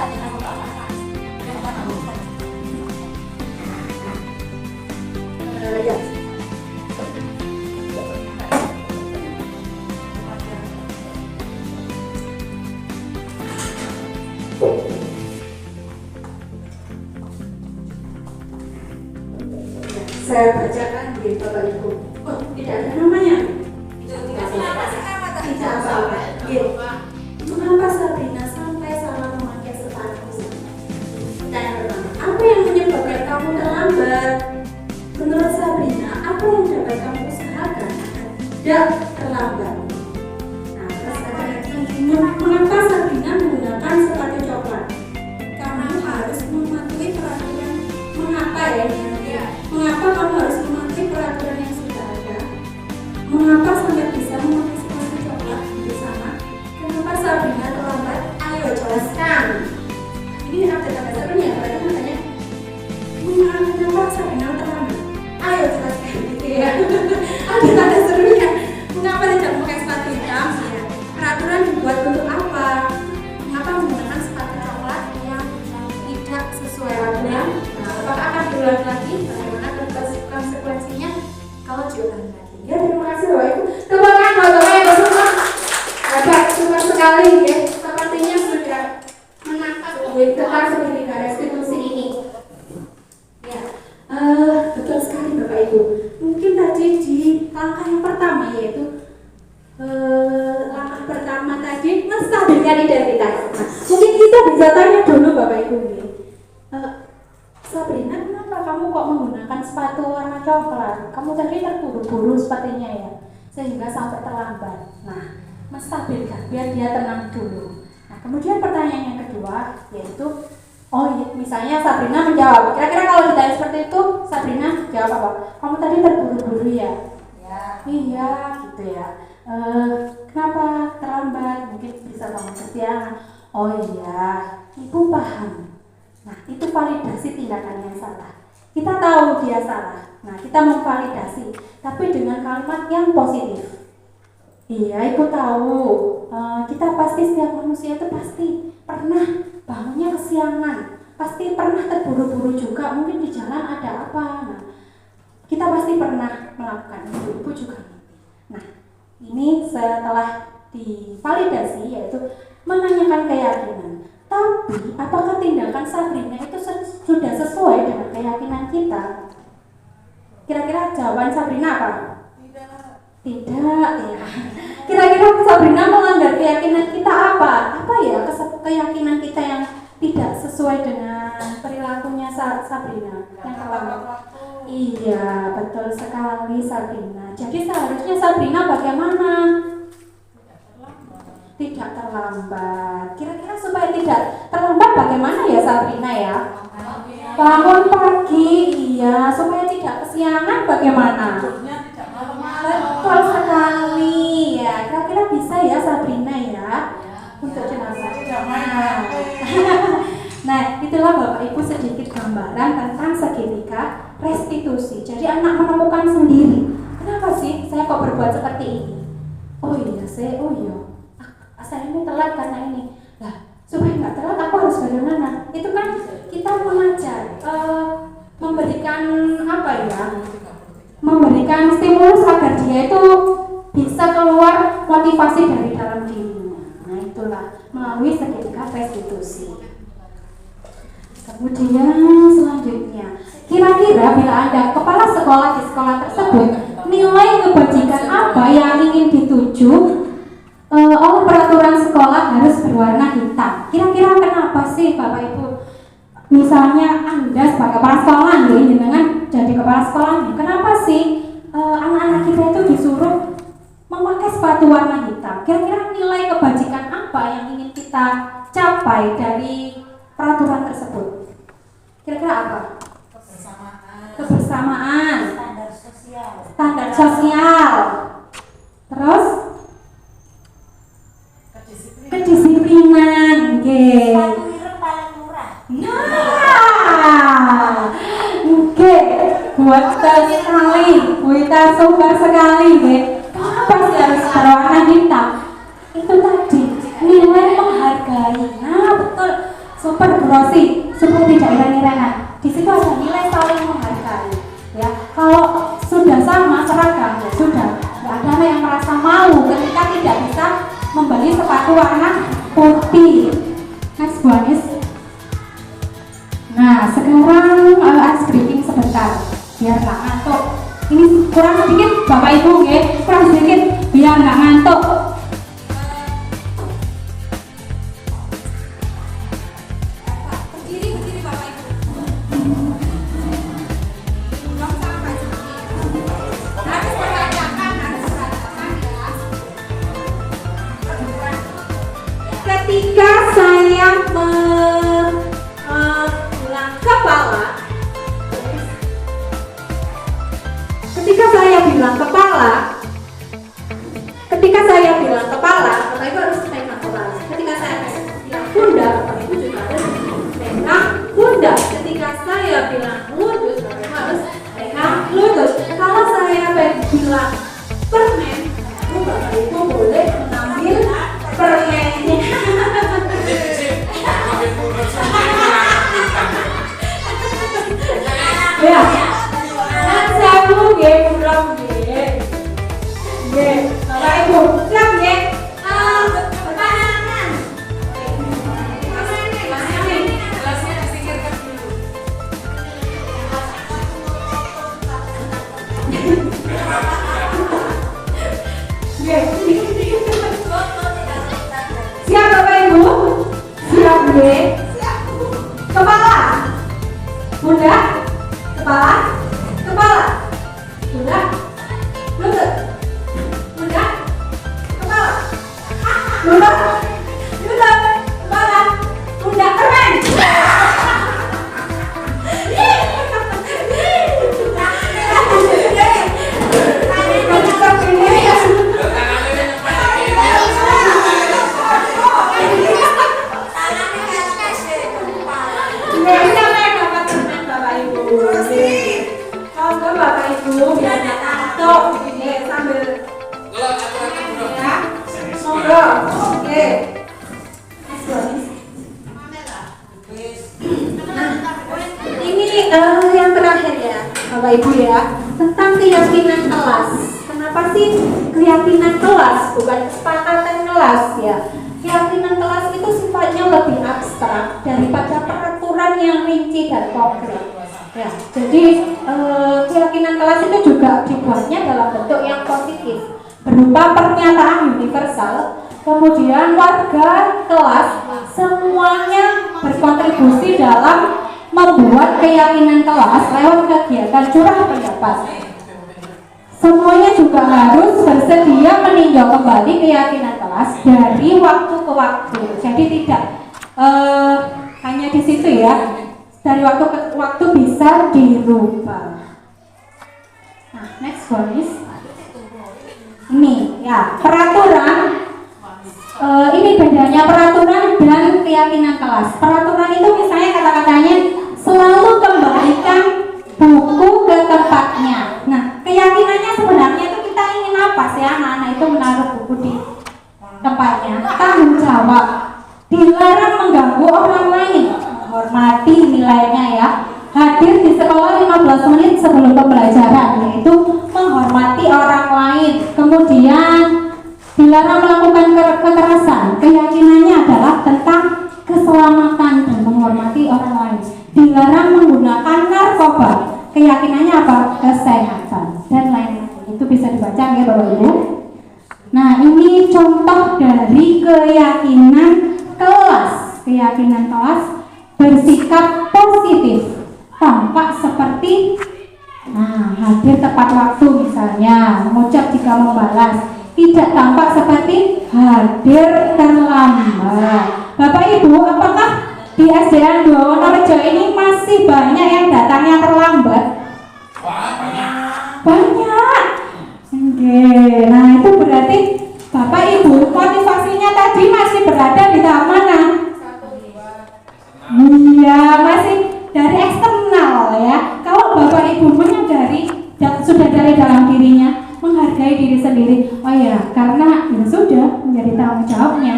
Ya. Saya bacakan di Bapak Ibu. Oh, tidak ada namanya. Tidak apa-apa. Mengapa Sabrina sampai salah memakai sepatu? Pertanyaan pertama, apa yang menyebabkan kamu terlambat? Menurut Sabrina, apa yang dapat kamu usahakan agar tidak terlambat? Nah, terus ada lagi, mengapa Sabrina menggunakan sepatu coklat? Karena harus mematuhi peraturan. Mengapa ya? Mengapa kamu harus mematuhi peraturan yang sudah ada? Mengapa sampai bisa memakai sepatu coklat di sana? Kenapa Sabrina terlambat? Ayo jelaskan. Ini ada tanda serunya, berarti makanya kenapa Sabrina terlambat? Ayo jelaskan gitu ya. Ada tanda serunya. Mengapa tidak memakai sepatu hitam? Ya. Peraturan dibuat untuk apa? Mengapa menggunakan sepatu coklat yang tidak sesuai aturan? Nah, apakah akan diulang lagi? Bagaimana konsekuensinya kalau diulang lagi? Ya, terima kasih Bapak Ibu. Tepuk tangan buat Bapak Ibu semua. Hebat, super sekali ya. Sepertinya sudah menangkap tentang pendidikan restitusi ini. Ya, betul sekali Bapak Ibu. Mungkin tadi di langkah yang pertama yaitu langkah pertama tadi menstabilkan identitas. Nah, mungkin kita bisa tanya dulu Bapak Ibu nih. Sabrina, kenapa kamu kok menggunakan sepatu warna coklat? Kamu tadi terburu-buru sepertinya ya, sehingga sampai terlambat. Nah, menstabilkan biar dia tenang dulu. Nah, kemudian pertanyaan yang kedua yaitu, misalnya Sabrina menjawab. Kira-kira kalau ditanya seperti itu, Sabrina jawab apa? Kamu tadi terburu-buru ya? Ya. Iya, gitu ya. Kenapa terlambat? Mungkin bisa bangun kesiangan. Oh iya, ibu paham. Nah, itu validasi tindakan yang salah. Kita tahu dia salah. Nah, kita memvalidasi, tapi dengan kalimat yang positif. Iya, ibu tahu. Kita pasti, setiap manusia itu pasti pernah bangunnya kesiangan, pasti pernah terburu-buru juga. Mungkin di jalan ada apa. Nah, kita pasti pernah melakukan itu. Ibu juga. Nah, ini setelah divalidasi yaitu menanyakan keyakinan. Tapi apakah tindakan Sabrina itu sudah sesuai dengan keyakinan kita? Kira-kira jawaban Sabrina apa? Tidak ya. Kira-kira Sabrina melanggar keyakinan kita apa? Apa ya keyakinan kita yang tidak sesuai dengan perilakunya Sabrina yang pertama? Iya, betul sekali Sabrina. Jadi seharusnya Sabrina bagaimana? Tidak terlambat. Kira-kira supaya tidak terlambat bagaimana ya Sabrina ya? Bangun pagi, iya. Supaya tidak kesiangan bagaimana? Betul sekali ya. Kira-kira bisa ya Sabrina ya? Untuk jenazah. Nah, itulah Bapak Ibu sedikit gambaran tentang segitiga restitusi. Jadi anak menemukan sendiri. Kenapa sih saya kok berbuat seperti ini? Saya ini telat karena ini. Nah, supaya nggak telat aku harus bagaimana? Itu kan kita mengajar, memberikan memberikan stimulus agar dia itu bisa keluar motivasi dari dalam dirinya. Nah, itulah melalui segitiga restitusi. Kemudian selanjutnya, kira-kira bila Anda kepala sekolah di sekolah tersebut, nilai kebajikan apa yang ingin dituju oleh peraturan sekolah harus berwarna hitam. Kira-kira kenapa sih Bapak Ibu? Misalnya Anda sebagai kepala sekolah nih, dengan jadi kepala sekolah, kenapa sih anak-anak kita itu disuruh memakai sepatu warna hitam? Kira-kira nilai kebajikan apa yang ingin kita capai dari peraturan tersebut? Kira-kira apa? Kebersamaan. Standar sosial. Terus kedisiplinan, Satu ireng paling murah. Nah, buat sekali, kita super sekali, kenapa sih harus berwarna hitam? Itu tadi nilai menghargai. Nah, betul. super grosi, super tidak iran-iranan. Di situ ada nilai saling menghargai. Ya, kalau sudah sama seragam, ya sudah. Nggak ada yang merasa malu ketika tidak bisa membeli sepatu warna putih. Next one is. Nah, sekarang ice breaking sebentar, biar nggak ngantuk. Ini kurang sedikit, Bapak Ibu, ya, kurang sedikit, biar nggak ngantuk. Berdiri Bapak Ibu. Harus bertanyakan ya. Ketika saya bilang kepala, Bapak Ibu harus pegang kepala. Ketika saya bilang pundak, Bapak Ibu juga harus pegang pundak. Ketika saya bilang lutut, Bapak Ibu harus pegang lutut. Kalau saya bilang permen, Bapak Ibu boleh mengambil permennya. Ya, dan saya punya kurang Bapak Ibu, siap ya? Pertanyaan. Gelasnya disingkirkan dulu. Siap Bapak Ibu? Siap ya? Kepala, pundak, kepala, pundak, lutut. Pundak keren. Bapak Ibu biar nggak ngantuk, sambil ya. Monggo. Oke. Ini yang terakhir ya, Bapak Ibu ya, tentang keyakinan kelas. Kenapa sih keyakinan kelas, bukan kesepakatan kelas ya? Keyakinan kelas itu sifatnya lebih abstrak daripada peraturan yang rinci dan konkret. Ya, jadi keyakinan kelas itu juga dibuatnya dalam bentuk yang positif, berupa pernyataan universal. Kemudian warga kelas semuanya berkontribusi dalam membuat keyakinan kelas lewat kegiatan curah pendapat. Semuanya juga harus bersedia meninjau kembali keyakinan kelas dari waktu ke waktu. Jadi tidak hanya di situ ya, dari waktu ke waktu bisa dirubah. Nah, next one is ini ya, peraturan. Ini bedanya peraturan dan keyakinan kelas. Peraturan itu misalnya kata-katanya selalu kembalikan buku ke tempatnya. Nah, keyakinannya sebenarnya itu kita ingin apa sih, anak-anak itu menaruh buku di tempatnya. Tanggung jawab, dilarang mengganggu orang lain, menghormati nilainya ya. Hadir di sekolah 15 menit sebelum pembelajaran, yaitu menghormati orang lain. Kemudian dilarang melakukan kekerasan. Keyakinannya adalah tentang keselamatan dan menghormati orang lain. Dilarang menggunakan narkoba. Keyakinannya apa? Kesehatan dan lain-lain. Itu bisa dibaca ya Bapak Ibu. Nah, ini contoh dari keyakinan kelas. Keyakinan kelas bersikap positif, tampak seperti hadir tepat waktu misalnya, mengucap jika membalas. Tidak tampak seperti hadir terlambat. Bapak Ibu, apakah di SDN 2 Wonorejo ini masih banyak yang datangnya terlambat? Banyak. Nah, itu berarti Bapak Ibu motivasinya tadi masih berada di tahap mana? Iya, masih dari eksternal ya. Kalau Bapak Ibu menyadari dan sudah dari dalam dirinya, menghargai diri sendiri, oh ya, karena ya sudah menjadi tanggung jawabnya.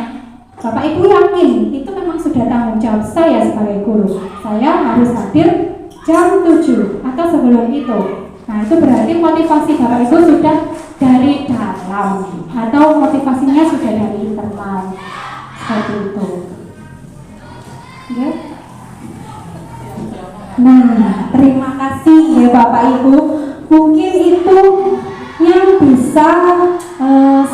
Bapak Ibu yakin itu memang sudah sudah tanggung jawab saya sebagai guru. Saya harus hadir jam 7 atau sebelum itu. Nah, itu berarti motivasi Bapak Ibu sudah dari dalam atau motivasinya sudah dari internal. Seperti itu. Ya. Nah, terima kasih ya Bapak Ibu. Mungkin itu yang bisa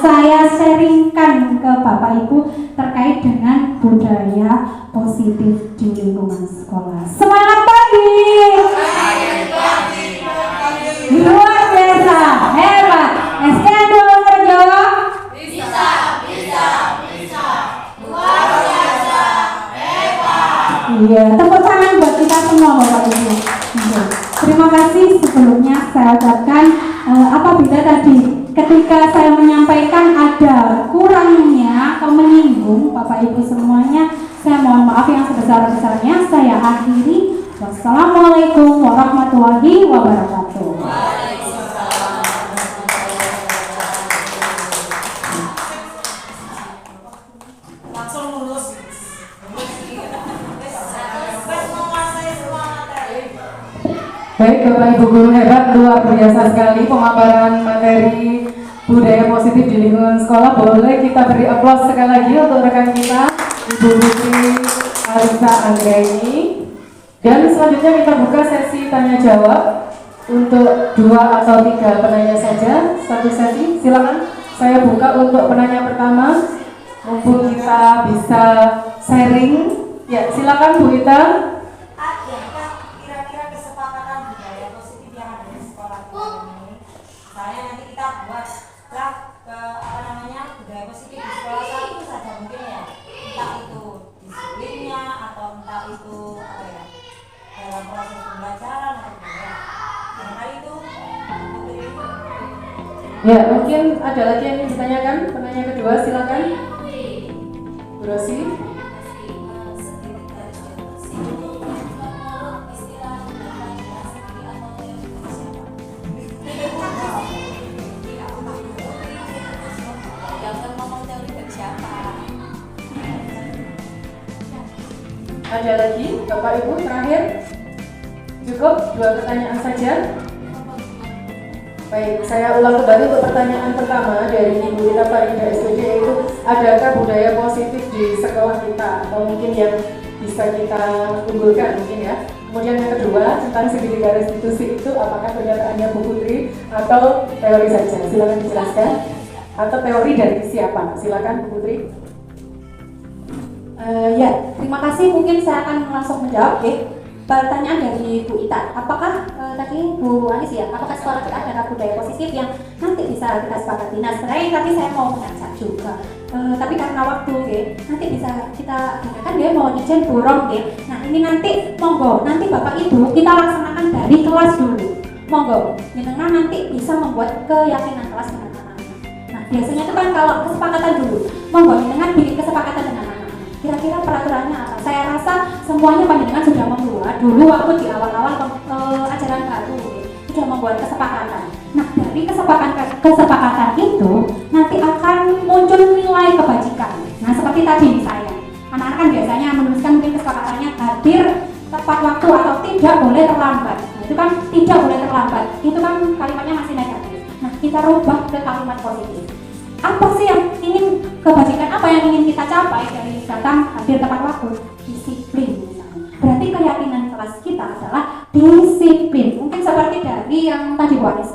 saya sharingkan ke Bapak Ibu terkait dengan budaya positif di lingkungan sekolah. Semangat pagi! Luar biasa, hebat. SDN 2 Wonorejo Bisa. Luar biasa. Hebat. Iya, tepuk tangan buat kita semua Bapak Ibu. Iya. Terima kasih sebelumnya saya ucapkan apabila tadi ketika saya menyampaikan ada kurangnya atau menyinggung Bapak Ibu semuanya, saya mohon maaf yang sebesar-besarnya. Saya akhiri. Wassalamualaikum warahmatullahi wabarakatuh. Langsung lulus. Baik Bapak Ibu guru hebat, luar biasa sekali pemaparan materi budaya positif di lingkungan sekolah. Boleh kita beri aplaus sekali lagi untuk rekan kita Ibu Putri Alisa Anggraini. Dan selanjutnya kita buka sesi tanya jawab untuk 2 atau 3 penanya saja satu sesi. Silakan saya buka untuk penanya pertama. Mumpung kita bisa sharing. Ya, silakan Bu Ita. Adakah kira-kira kesepakatan budaya positif yang ada di sekolah kita ini? Misalnya nanti kita buatlah budaya positif di sekolah satu saja mungkin ya, entah itu disiplinnya atau entah itu apa ya, dalam proses pembelajaran atau tidak. Barangkali itu Putri. Ya, mungkin ada lagi yang ingin ditanyakan. Penanya kedua, silakan. Bu Rosi. Ada lagi, Bapak Ibu terakhir? Cukup 2 pertanyaan saja. Baik, saya ulang kembali untuk pertanyaan pertama dari Ibu Ita Farinda SPD, yaitu adakah budaya positif di sekolah kita atau mungkin yang bisa kita unggulkan mungkin ya. Kemudian yang kedua tentang segitiga restitusi itu apakah pernyataannya Bu Putri atau teori saja? Silakan dijelaskan. Atau teori dari siapa? Silakan Bu Putri. Ya, terima kasih. Mungkin saya akan langsung menjawab ya. Pertanyaan dari Bu Ita, apakah tadi Bu Anis ya, apakah sekolah kita ada budaya positif yang nanti bisa kita sepakati? Nah, sebenarnya tadi saya mau mengajak juga, tapi karena waktu ya, nanti bisa kita gunakan ya, mau izin burung ya. Nah, ini nanti monggo, nanti Bapak Ibu kita laksanakan dari kelas dulu. Monggo, jenengan nanti bisa membuat keyakinan kelas dengan anak-anak. Nah, biasanya itu kan kalau kesepakatan dulu, monggo jenengan bikin kesepakatan dengan anak-anak. Kira-kira peraturannya apa? Saya rasa semuanya panjenengan sudah membuat dulu waktu di awal-awal ajaran baru sudah membuat kesepakatan. Nah, dari kesepakatan itu nanti akan muncul nilai kebajikan. Nah, seperti tadi misalnya anak-anak kan biasanya menuliskan mungkin kesepakatannya hadir tepat waktu atau tidak boleh terlambat. Nah, itu kan tidak boleh terlambat. Itu kan kalimatnya masih negatif. Nah, kita rubah ke kalimat positif. Apa sih yang ingin kebajikan, apa yang ingin kita capai dari datang hadir tepat waktu? Disiplin misalnya. Berarti keyakinan kelas kita adalah disiplin. Mungkin seperti dari yang tadi Bu Anis,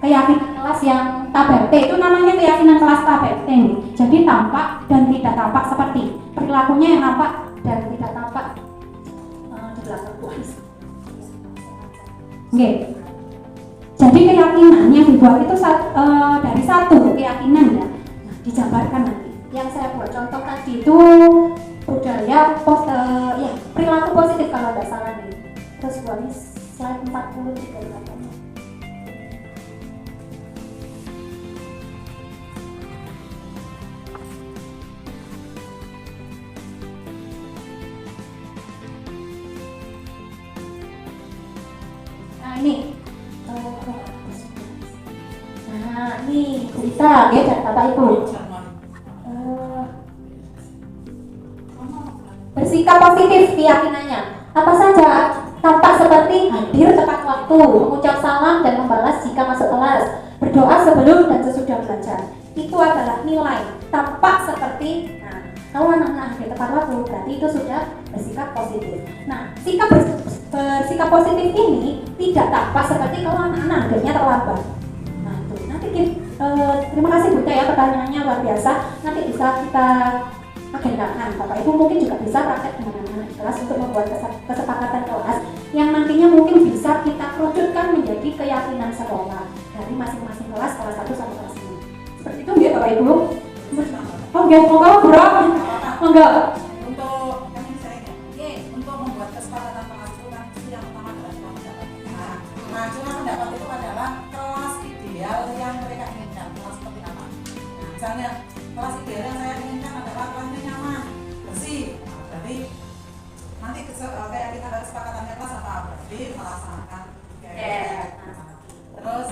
keyakinan kelas yang taberte itu namanya keyakinan kelas taberte. Jadi tampak dan tidak tampak, seperti perilakunya yang nampak dan tidak tampak di belakang Bu Anis. Oke. Jadi keyakinan yang dibuat itu dari satu keyakinan ya. Nah, dijabarkan nanti. Yang saya buat contoh tadi itu budaya perilaku positif kalau tidak salah nih. Terus buat ini slide 43 katanya. Nah, ini kita ya dan Bapak Ibu. Sikap positif keyakinannya. Apa saja? Tampak seperti hadir tepat waktu, mengucap salam dan membalas jika masuk kelas, berdoa sebelum dan sesudah belajar. Itu adalah nilai. Tampak seperti, nah, kalau anak-anak hadir tepat waktu, berarti itu sudah bersikap positif. Nah, bersikap positif ini tidak tampak seperti kalau anak-anak hadirnya terlambat. Nah, itu nanti terima kasih Bunda ya, pertanyaannya luar biasa. Nanti bisa kita agendakan. Bapak Ibu mungkin juga bisa praktek dengan anak-anak kelas untuk membuat kesepakatan kelas yang nantinya mungkin bisa kita kerucutkan menjadi keyakinan sekolah dari masing-masing kelas 1 sampai kelas 5. Seperti itu ya Bapak Ibu. Oh enggak, berapa? Enggak. Untuk yang ini saya untuk membuat kesepakatan kelas itu kan yang pertama adalah cuma pendapat. Nah, cuma pendapat itu adalah kelas ideal yang mereka inginkan, kelas seperti apa. Nah, misalnya kelas ideal yang saya inginkan adalah kelasnya nyaman, bersih. Nah, berarti nanti kayak kita ada kesepakatannya kelas apa? Berarti melaksanakan terus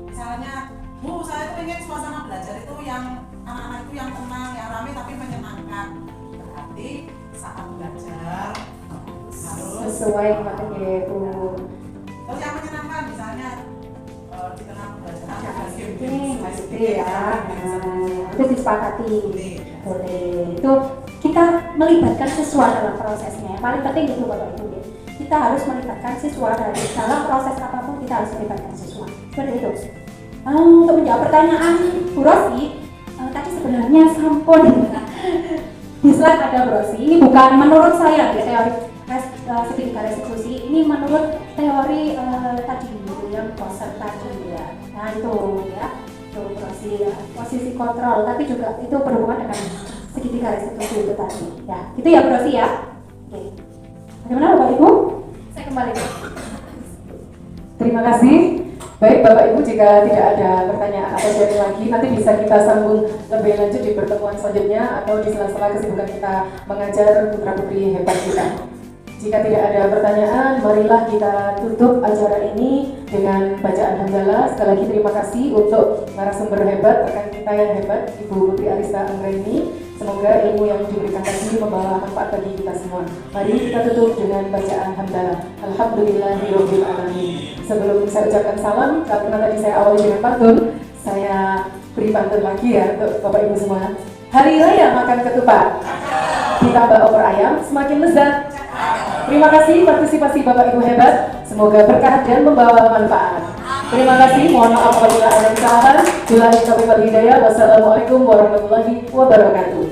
misalnya Bu, saya tuh ingin suasana belajar itu yang anak-anak itu yang tenang, yang ramai tapi menyenangkan. Berarti saat belajar harus sesuai dengan Bu. Terus yang menyenangkan misalnya di tengah pembelajaran Pasti ya. Itu disepakati. Boleh. Itu kita melibatkan siswa dalam prosesnya. Yang paling penting itu Bapak Ibu. Kita harus melibatkan siswa dalam proses apapun, kita harus melibatkan siswa. Seperti itu. Untuk menjawab pertanyaan Bu Rosi, tadi sebenarnya sampun di slide ada Bu Rosi. Ini bukan menurut saya ya, teori segitiga restitusi. Ini menurut teori tadi yang poster tadi ya. Nah itu ya, itu Bu Rosi ya. Posisi kontrol, tapi juga itu berhubungan dengan segitiga restitusi itu tadi. Ya, itu ya Bu Rosi ya. Oke. Bagaimana Bapak Ibu? Saya kembali. Terima kasih. Baik Bapak Ibu, jika tidak ada pertanyaan atau sharing lagi, nanti bisa kita sambung lebih lanjut di pertemuan selanjutnya atau di sela-sela kesibukan kita mengajar putra-putri hebat kita. Jika tidak ada pertanyaan, marilah kita tutup acara ini dengan bacaan hamdalah. Sekali lagi terima kasih untuk narasumber hebat, rekan kita yang hebat, Ibu Putri Arista Anggraini. Semoga ilmu yang diberikan tadi membawa manfaat bagi kita semua. Mari kita tutup dengan bacaan hamdalah. Alhamdulillahirabbil alamin. Sebelum saya ucapkan salam, karena tadi saya awali dengan pantun, saya beri pantun lagi ya untuk Bapak Ibu semua. Hari Raya makan ketupat, ditambah opor ayam semakin lezat. Terima kasih partisipasi Bapak Ibu hebat. Semoga berkah dan membawa manfaat. Terima kasih, mohon maaf apabila ada kesalahan. Billahi taufiq wal hidayah. Wassalamualaikum warahmatullahi wabarakatuh.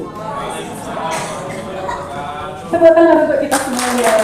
Tepuk tangan untuk kita semua ya.